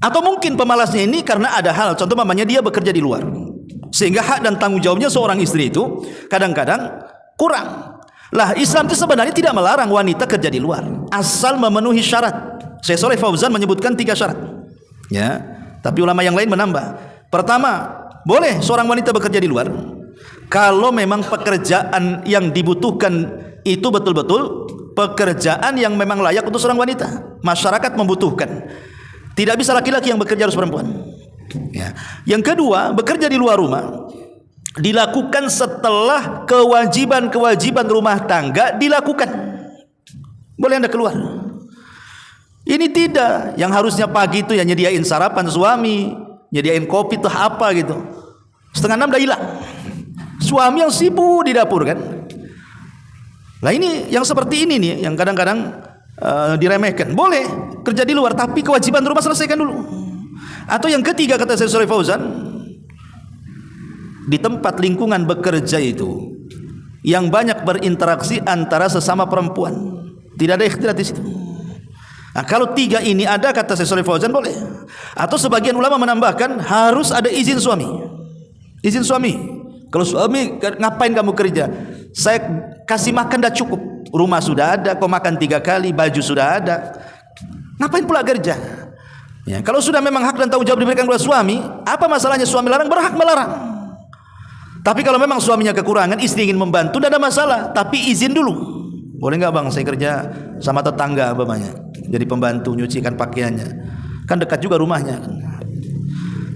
Atau mungkin pemalasnya ini karena ada hal, contoh mamanya dia bekerja di luar, sehingga hak dan tanggung jawabnya seorang istri itu kadang-kadang kurang. Lah Islam itu sebenarnya tidak melarang wanita kerja di luar, asal memenuhi syarat. Syekh Shalih Fauzan menyebutkan 3 syarat. Ya, tapi ulama yang lain menambah. Pertama, boleh seorang wanita bekerja di luar kalau memang pekerjaan yang dibutuhkan itu betul-betul pekerjaan yang memang layak untuk seorang wanita. Masyarakat membutuhkan. Tidak bisa laki-laki yang bekerja, harus perempuan. Ya. Yang kedua, bekerja di luar rumah dilakukan setelah kewajiban-kewajiban rumah tangga dilakukan. Boleh Anda keluar. Ini tidak, yang harusnya pagi itu ya nyediain sarapan suami, nyediain kopi tuh apa gitu. 5:30 udah hilang. Suami yang sibuk di dapur kan. Lah ini yang seperti ini nih yang kadang-kadang diremehkan. Boleh kerja di luar tapi kewajiban rumah selesaikan dulu. Atau yang ketiga kata Syekh Shalih Fauzan, di tempat lingkungan bekerja itu yang banyak berinteraksi antara sesama perempuan, tidak ada ikhtilat di situ. Nah, kalau 3 ini ada kata Syekh Shalih Fauzan boleh. Atau sebagian ulama menambahkan harus ada izin suami. Izin suami. Kalau suami, ngapain kamu kerja? Saya kasih makan dah cukup. Rumah sudah ada, kau makan 3 kali, baju sudah ada. Ngapain pula kerja? Ya, kalau sudah memang hak dan tanggung jawab diberikan kepada suami, apa masalahnya suami larang? Berhak melarang. Tapi kalau memang suaminya kekurangan, istri ingin membantu, tidak ada masalah. Tapi izin dulu. Boleh nggak bang, saya kerja sama tetangga umpamanya, jadi pembantu nyucikan pakaiannya. Kan dekat juga rumahnya.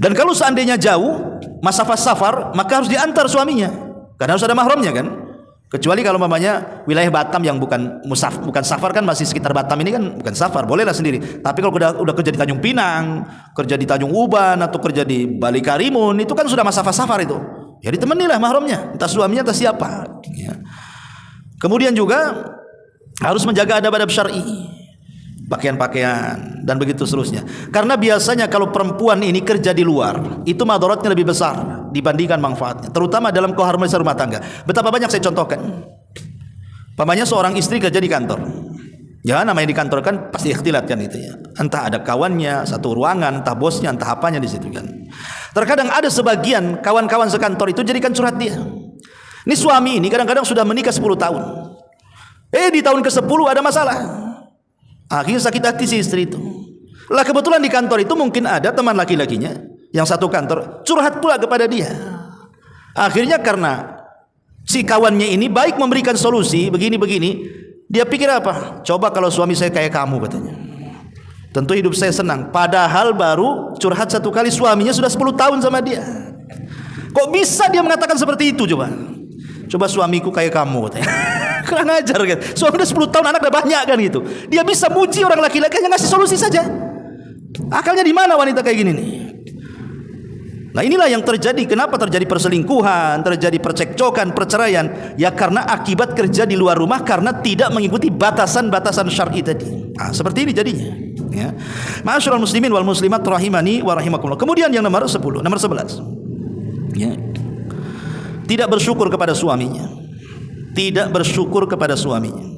Dan kalau seandainya jauh, masafah safar, maka harus diantar suaminya. Karena harus ada mahramnya kan. Kecuali kalau mamanya wilayah Batam yang bukan safar kan, masih sekitar Batam ini kan bukan safar, bolehlah sendiri. Tapi kalau udah kerja di Tanjung Pinang, kerja di Tanjung Uban atau kerja di Bali Karimun, itu kan sudah masafah safar itu. Ya ditemanilah mahramnya, entah suaminya entah siapa. Ya. Kemudian juga harus menjaga adab-adab syar'i, pakaian-pakaian dan begitu seterusnya. Karena biasanya kalau perempuan ini kerja di luar, itu madaratnya lebih besar dibandingkan manfaatnya, terutama dalam keharmonisan rumah tangga. Betapa banyak saya contohkan. Pamannya seorang istri kerja di kantor. Ya namanya di kantor kan pasti ikhtilat kan itu ya. Entah ada kawannya satu ruangan, entah bosnya, entah apanya di situ kan. Terkadang ada sebagian kawan-kawan sekantor itu jadikan curhat dia. Ini suami ini kadang-kadang sudah menikah 10 tahun. Di tahun ke-10 ada masalah. Akhirnya sakit hati si istri itu. Lah kebetulan di kantor itu mungkin ada teman laki-lakinya yang satu kantor, curhat pula kepada dia. Akhirnya karena si kawannya ini baik memberikan solusi begini-begini, dia pikir apa? Coba kalau suami saya kayak kamu katanya. Tentu hidup saya senang. Padahal baru curhat 1 kali, suaminya sudah 10 tahun sama dia. Kok bisa dia mengatakan seperti itu coba? Coba suamiku kayak kamu katanya. Kurang ajar kan. Suami udah 10 tahun, anak udah banyak kan gitu. Dia bisa muji orang laki-laki hanya ngasih solusi saja. Akalnya di mana wanita kayak gini nih? Nah inilah yang terjadi. Kenapa terjadi perselingkuhan, terjadi percekcokan, perceraian? Ya karena akibat kerja di luar rumah, karena tidak mengikuti batasan-batasan syar'i tadi. Seperti ini jadinya. Ya. Ma'asyiral muslimin wal muslimat rahimani wa rahimakumullah. Kemudian yang nomor 10, nomor 11. Ya. Tidak bersyukur kepada suaminya. Tidak bersyukur kepada suaminya.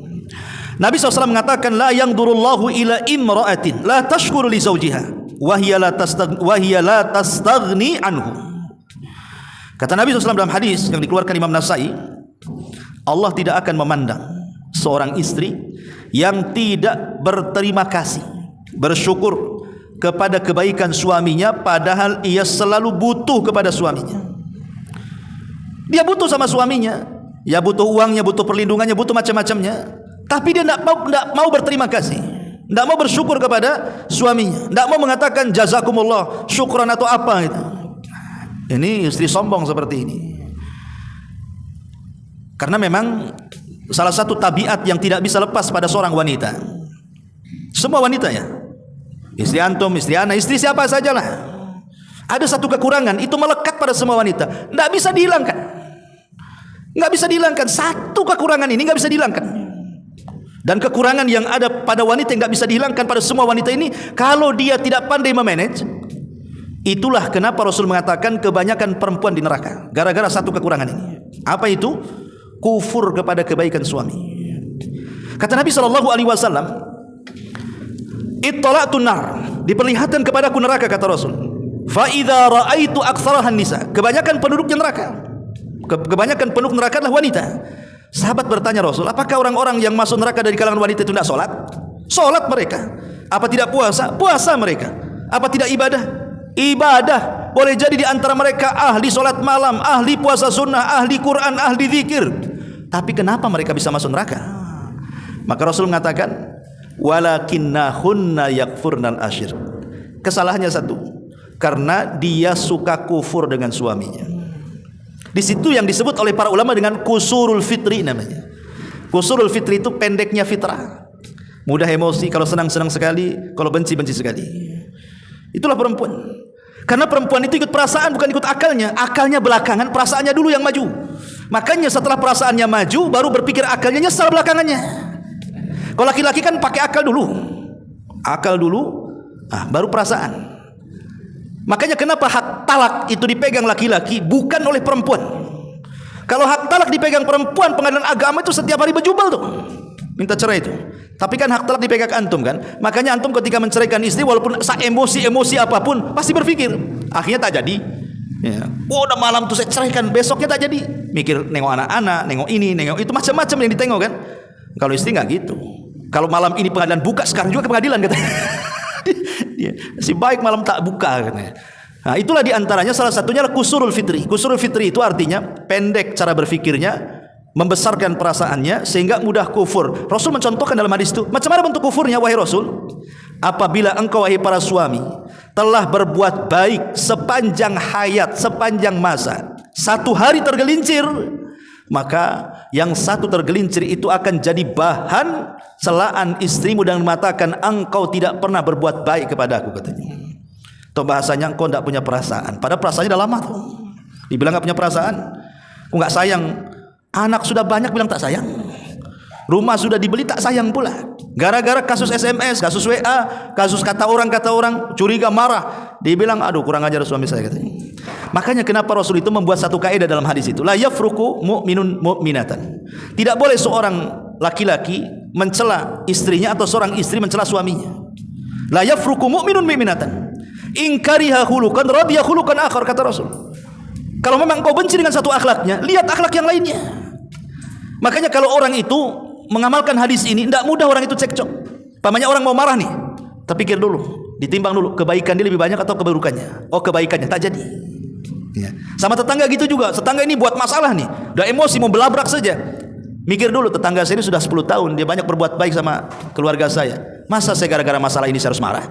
Nabi SAW mengatakan la yangdurullahu ila imra'atin la tashkuru li zawjiha wa hiya la tastaghni anhu. Kata Nabi SAW dalam hadis yang dikeluarkan Imam Nasai, Allah tidak akan memandang seorang istri yang tidak berterima kasih, bersyukur kepada kebaikan suaminya, padahal ia selalu butuh kepada suaminya. Dia butuh sama suaminya, ya butuh uangnya, butuh perlindungannya, butuh macam-macamnya, tapi dia tidak mau berterima kasih, tidak mau bersyukur kepada suaminya, tidak mau mengatakan jazakumullah, syukran atau apa gitu. Ini istri sombong seperti ini. Karena memang salah satu tabiat yang tidak bisa lepas pada seorang wanita, semua wanita ya, istri antum, istri ana, istri siapa sajalah, ada satu kekurangan itu melekat pada semua wanita, tidak bisa dihilangkan, nggak bisa dihilangkan. Satu kekurangan ini nggak bisa dihilangkan. Dan kekurangan yang ada pada wanita yang nggak bisa dihilangkan pada semua wanita ini, kalau dia tidak pandai memanage, itulah kenapa Rasul mengatakan kebanyakan perempuan di neraka gara-gara satu kekurangan ini. Apa itu? Kufur kepada kebaikan suami. Kata Nabi SAW, ittala'tun nar, diperlihatkan kepadaku neraka, kata Rasul. Fa idza ra'aitu aktsarahan nisa, kebanyakan penduduknya neraka, kebanyakan penduduk neraka adalah wanita. Sahabat bertanya Rasul, apakah orang-orang yang masuk neraka dari kalangan wanita itu tidak sholat? Sholat mereka. Apa tidak puasa? Puasa mereka. Apa tidak ibadah? Ibadah. Boleh jadi di antara mereka ahli sholat malam, ahli puasa sunnah, ahli Quran, ahli zikir. Tapi kenapa mereka bisa masuk neraka? Maka Rasul mengatakan, walakinnahunna yakfurnal ashir. Kesalahannya satu, karena dia suka kufur dengan suaminya. Di situ yang disebut oleh para ulama dengan kusurul fitri namanya. Kusurul fitri itu pendeknya fitrah. Mudah emosi, kalau senang-senang sekali, kalau benci-benci sekali. Itulah perempuan. Karena perempuan itu ikut perasaan, bukan ikut akalnya. Akalnya belakangan, perasaannya dulu yang maju. Makanya setelah perasaannya maju, baru berpikir akalnya nyesal belakangannya. Kalau laki-laki kan pakai akal dulu. Akal dulu, baru perasaan. Makanya kenapa hak talak itu dipegang laki-laki, bukan oleh perempuan. Kalau hak talak dipegang perempuan, pengadilan agama itu setiap hari berjubel tuh, minta cerai itu. Tapi kan hak talak dipegang antum kan. Makanya antum ketika menceraikan istri, walaupun emosi apapun, pasti berpikir, akhirnya tak jadi ya. Oh, udah malam tuh saya ceraikan, besoknya tak jadi. Mikir nengok anak-anak, nengok ini, nengok itu, macam-macam yang ditengok kan. Kalau istri nggak gitu. Kalau malam ini pengadilan buka, sekarang juga ke pengadilan katanya. Si baik malam tak buka katanya. Nah, itulah diantaranya salah satunya adalah kusurul fitri. Kusurul fitri itu artinya pendek cara berfikirnya, membesarkan perasaannya sehingga mudah kufur. Rasul mencontohkan dalam hadis itu, macam mana bentuk kufurnya wahai Rasul? Apabila engkau wahai para suami telah berbuat baik sepanjang hayat, sepanjang masa, satu hari tergelincir, maka yang satu tergelincir itu akan jadi bahan celaan istrimu dan mengatakan engkau tidak pernah berbuat baik kepadaku, katanya. Atau bahasanya engkau tidak punya perasaan. Padahal perasaannya dah lama tuh. Dibilang nggak punya perasaan, aku nggak sayang. Anak sudah banyak bilang tak sayang. Rumah sudah dibeli tak sayang pula. Gara-gara kasus SMS, kasus WA, kasus kata orang, curiga, marah, dibilang aduh kurang ajar suami saya, katanya. Makanya kenapa Rasul itu membuat satu kaidah dalam hadis itu, la yafruku mu'minun mu'minatan. Tidak boleh seorang laki-laki mencela istrinya atau seorang istri mencela suaminya. La yafruku mu'minun mu'minatan. In kariha khuluqan radiya khuluqan akhar, kata Rasul. Kalau memang kau benci dengan satu akhlaknya, lihat akhlak yang lainnya. Makanya kalau orang itu mengamalkan hadis ini, tidak mudah orang itu cekcok. Pamannya orang mau marah nih, terpikir dulu, ditimbang dulu, kebaikan dia lebih banyak atau keburukannya. Oh, kebaikannya, tak jadi. Ya. Sama tetangga gitu juga. Tetangga ini buat masalah nih, udah emosi mau belabrak saja. Mikir dulu, tetangga saya ini sudah 10 tahun, dia banyak berbuat baik sama keluarga saya. Masa saya gara-gara masalah ini saya harus marah?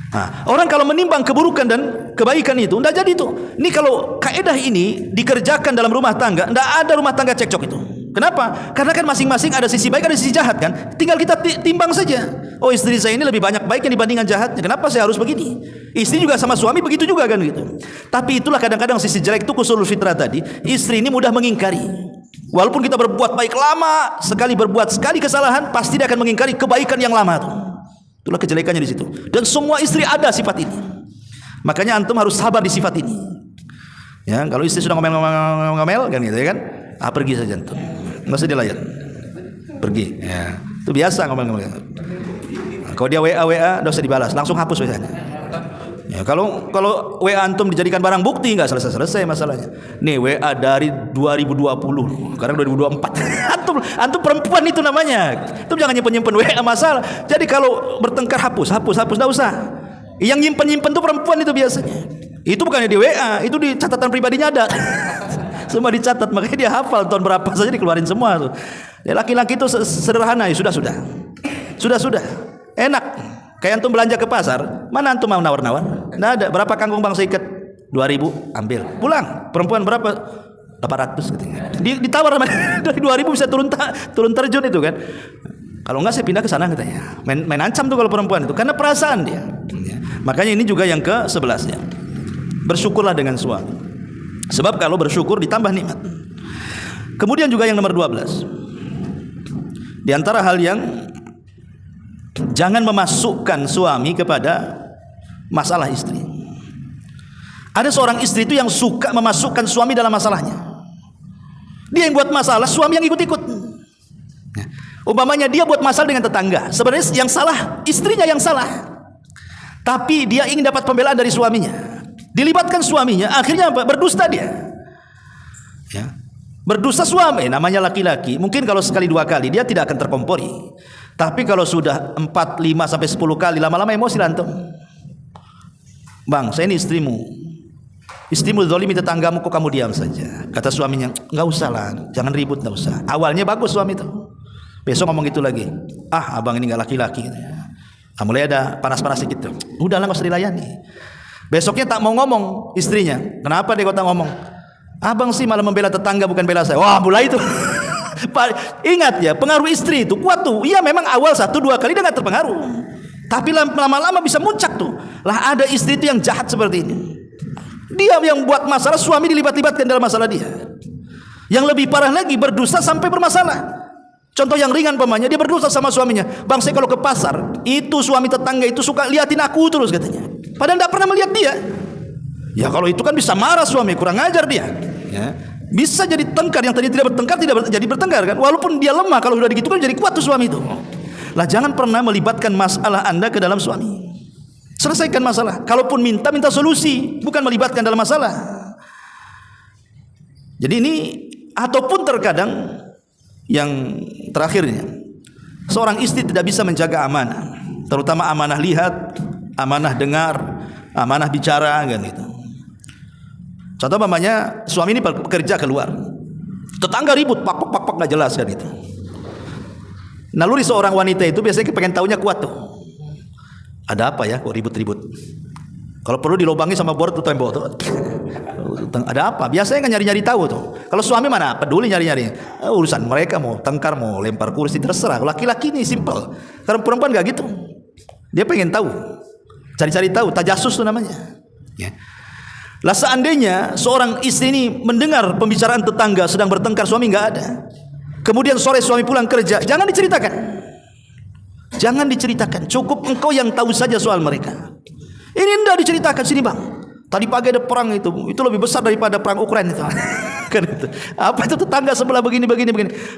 Nah, orang kalau menimbang keburukan dan kebaikan itu, tidak jadi itu. Ini kalau kaidah ini dikerjakan dalam rumah tangga, tidak ada rumah tangga cekcok itu. Kenapa? Karena kan masing-masing ada sisi baik, ada sisi jahat kan. Tinggal kita timbang saja. Oh, istri saya ini lebih banyak baiknya dibandingkan jahatnya. Kenapa saya harus begini? Istri juga sama suami begitu juga kan gitu. Tapi itulah kadang-kadang sisi jelek itu kusurul fitrah tadi. Istri ini mudah mengingkari. Walaupun kita berbuat baik lama, sekali berbuat sekali kesalahan, pasti dia akan mengingkari kebaikan yang lama itu. Itulah kejelekannya di situ. Dan semua istri ada sifat ini. Makanya antum harus sabar di sifat ini. Ya, kalau istri sudah ngomel kan gitu ya kan, pergi saja antum. Enggak usah dilayan. Pergi. Ya. Itu biasa ngomel-ngomel. Kalau dia WA enggak usah dibalas, langsung hapus WA-nya. Ya, kalau WA antum dijadikan barang bukti enggak selesai masalahnya. Nih WA dari 2020, sekarang 2024. antum perempuan itu namanya. Antum jangan nyimpen WA masalah. Jadi kalau bertengkar hapus enggak usah. Yang nyimpen tuh perempuan itu biasanya. Itu bukannya di WA, itu di catatan pribadinya ada. Semua dicatat, makanya dia hafal tahun berapa saja dikeluarin semua tuh. Ya, laki-laki itu sederhana ya, sudah. Enak. Kayak antum belanja ke pasar, mana antum mau nawar-nawar? Nggak ada. Berapa kangkung bang seikat? 2.000, ambil. Pulang. Perempuan berapa? 800 katanya. Ditawar sama dari 2.000 bisa turun terjun itu kan. Kalau enggak saya pindah ke sana katanya. Main ancam tuh kalau perempuan itu karena perasaan dia. Ya. Makanya ini juga yang ke-11 ya. Bersyukurlah dengan suami. Sebab kalau bersyukur ditambah nikmat. Kemudian juga yang nomor 12. Di antara hal yang jangan memasukkan suami kepada masalah istri. Ada seorang istri itu yang suka memasukkan suami dalam masalahnya. Dia yang buat masalah, suami yang ikut-ikut. Umpamanya dia buat masalah dengan tetangga. Sebenarnya yang salah istrinya yang salah. Tapi dia ingin dapat pembelaan dari suaminya. Dilibatkan suaminya, akhirnya apa? Berdusta dia. Ya. Berdusta suami, namanya laki-laki. Mungkin kalau sekali 2 kali dia tidak akan terkompori. Tapi kalau sudah 4, 5 sampai 10 kali, lama-lama emosi antum. Bang, saya ini istrimu. Istrimu zalimi tetanggamu, kok kamu diam saja? Kata suaminya, enggak usah lah, jangan ribut, enggak usah. Awalnya bagus suami itu. Besok ngomong gitu lagi. Abang ini enggak laki-laki. Mulai ada panas-panas sedikit. Udahlah, enggak usah dilayani. Besoknya tak mau ngomong istrinya. Kenapa dia kok tak ngomong? Abang sih malah membela tetangga bukan bela saya. Wah, mulai itu. Ingat ya, pengaruh istri itu kuat tuh. Iya memang awal 1, 2 kali dia gak terpengaruh. Tapi lama-lama bisa muncak tuh. Lah ada istri itu yang jahat seperti ini. Dia yang buat masalah, suami dilibat-libatkan dalam masalah dia. Yang lebih parah lagi, berdusta sampai bermasalah. Contoh yang ringan pamannya, dia berdusta sama suaminya. Bang, saya kalau ke pasar, itu suami tetangga itu suka liatin aku terus katanya. Padahal tidak pernah melihat dia. Ya kalau itu kan bisa marah suami, kurang ajar dia. Ya. Bisa jadi tengkar, yang tadi tidak bertengkar jadi bertengkar kan. Walaupun dia lemah, kalau sudah begitu kan jadi kuat tuh suami itu. Lah jangan pernah melibatkan masalah Anda ke dalam suami. Selesaikan masalah. Kalaupun minta solusi, bukan melibatkan dalam masalah. Jadi ini ataupun terkadang yang terakhirnya, seorang istri tidak bisa menjaga amanah, terutama amanah lihat, amanah dengar, amanah bicara kan gitu. Contoh mamanya suami ini bekerja keluar, tetangga ribut pak nggak jelas kan itu. Naluri seorang wanita itu biasanya pengen taunya kuat tuh. Ada apa ya kok ribut-ribut? Kalau perlu dilobangi sama bor tuh tembok tuh. Ada apa? Biasanya kan nyari-nyari tahu tuh. Kalau suami mana peduli nyari-nyari. Urusan mereka mau tengkar, mau lempar kursi terserah. Laki-laki ini simple. Karena perempuan gak gitu. Dia pengen tahu. Cari-cari tahu, tajasus tuh namanya. Ya. Lah seandainya seorang istri ini mendengar pembicaraan tetangga sedang bertengkar, suami nggak ada. Kemudian sore suami pulang kerja, jangan diceritakan. Jangan diceritakan. Cukup engkau yang tahu saja soal mereka. Ini enggak diceritakan, sini bang. Tadi pagi ada perang itu lebih besar daripada perang Ukraina itu. Kan itu. Apa itu tetangga sebelah begini.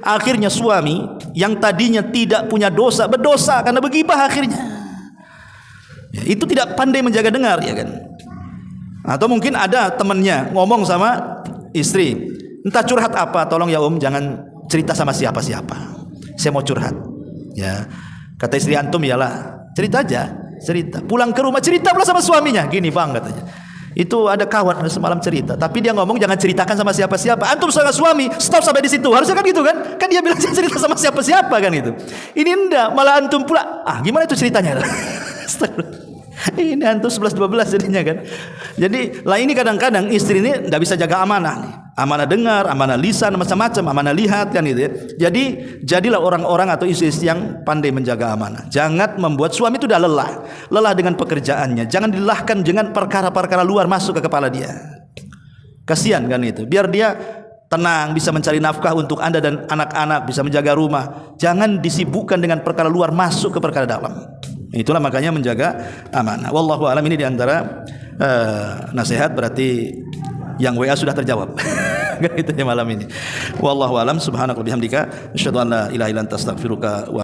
Akhirnya suami yang tadinya tidak punya dosa berdosa karena begibah akhirnya. Ya, itu tidak pandai menjaga dengar ya kan. Atau mungkin ada temannya ngomong sama istri, entah curhat apa, tolong ya jangan cerita sama siapa-siapa. Saya mau curhat. Ya. Kata istri antum, iyalah, cerita aja, cerita. Pulang ke rumah cerita pula sama suaminya. Gini bang katanya, itu ada kawan semalam cerita, tapi dia ngomong jangan ceritakan sama siapa-siapa. Antum sebagai suami stop sampai di situ. Harusnya kan gitu kan? Kan dia bilang jangan cerita sama siapa-siapa kan itu. Ini enggak, malah antum pula. Gimana itu ceritanya? Ini antum 11-12 jadinya kan. Jadi lah ini kadang-kadang istri ini enggak bisa jaga amanah nih. Amanah dengar, amanah lisan, macam-macam, amanah lihat kan gitu ya. Jadi jadilah orang-orang atau istri-istri yang pandai menjaga amanah. Jangan membuat suami itu dah lelah dengan pekerjaannya. Jangan dilelahkan dengan perkara-perkara luar masuk ke kepala dia. Kasihan kan itu. Biar dia tenang, bisa mencari nafkah untuk Anda dan anak-anak, bisa menjaga rumah. Jangan disibukkan dengan perkara luar masuk ke perkara dalam. Itulah makanya menjaga amanah. Wallahu alam, ini diantara nasihat, berarti yang WA sudah terjawab. Kan itu ya malam ini. Wallahu alam, subhanaka wa bihamdika asyhadu an la ilaha illa anta astaghfiruka wa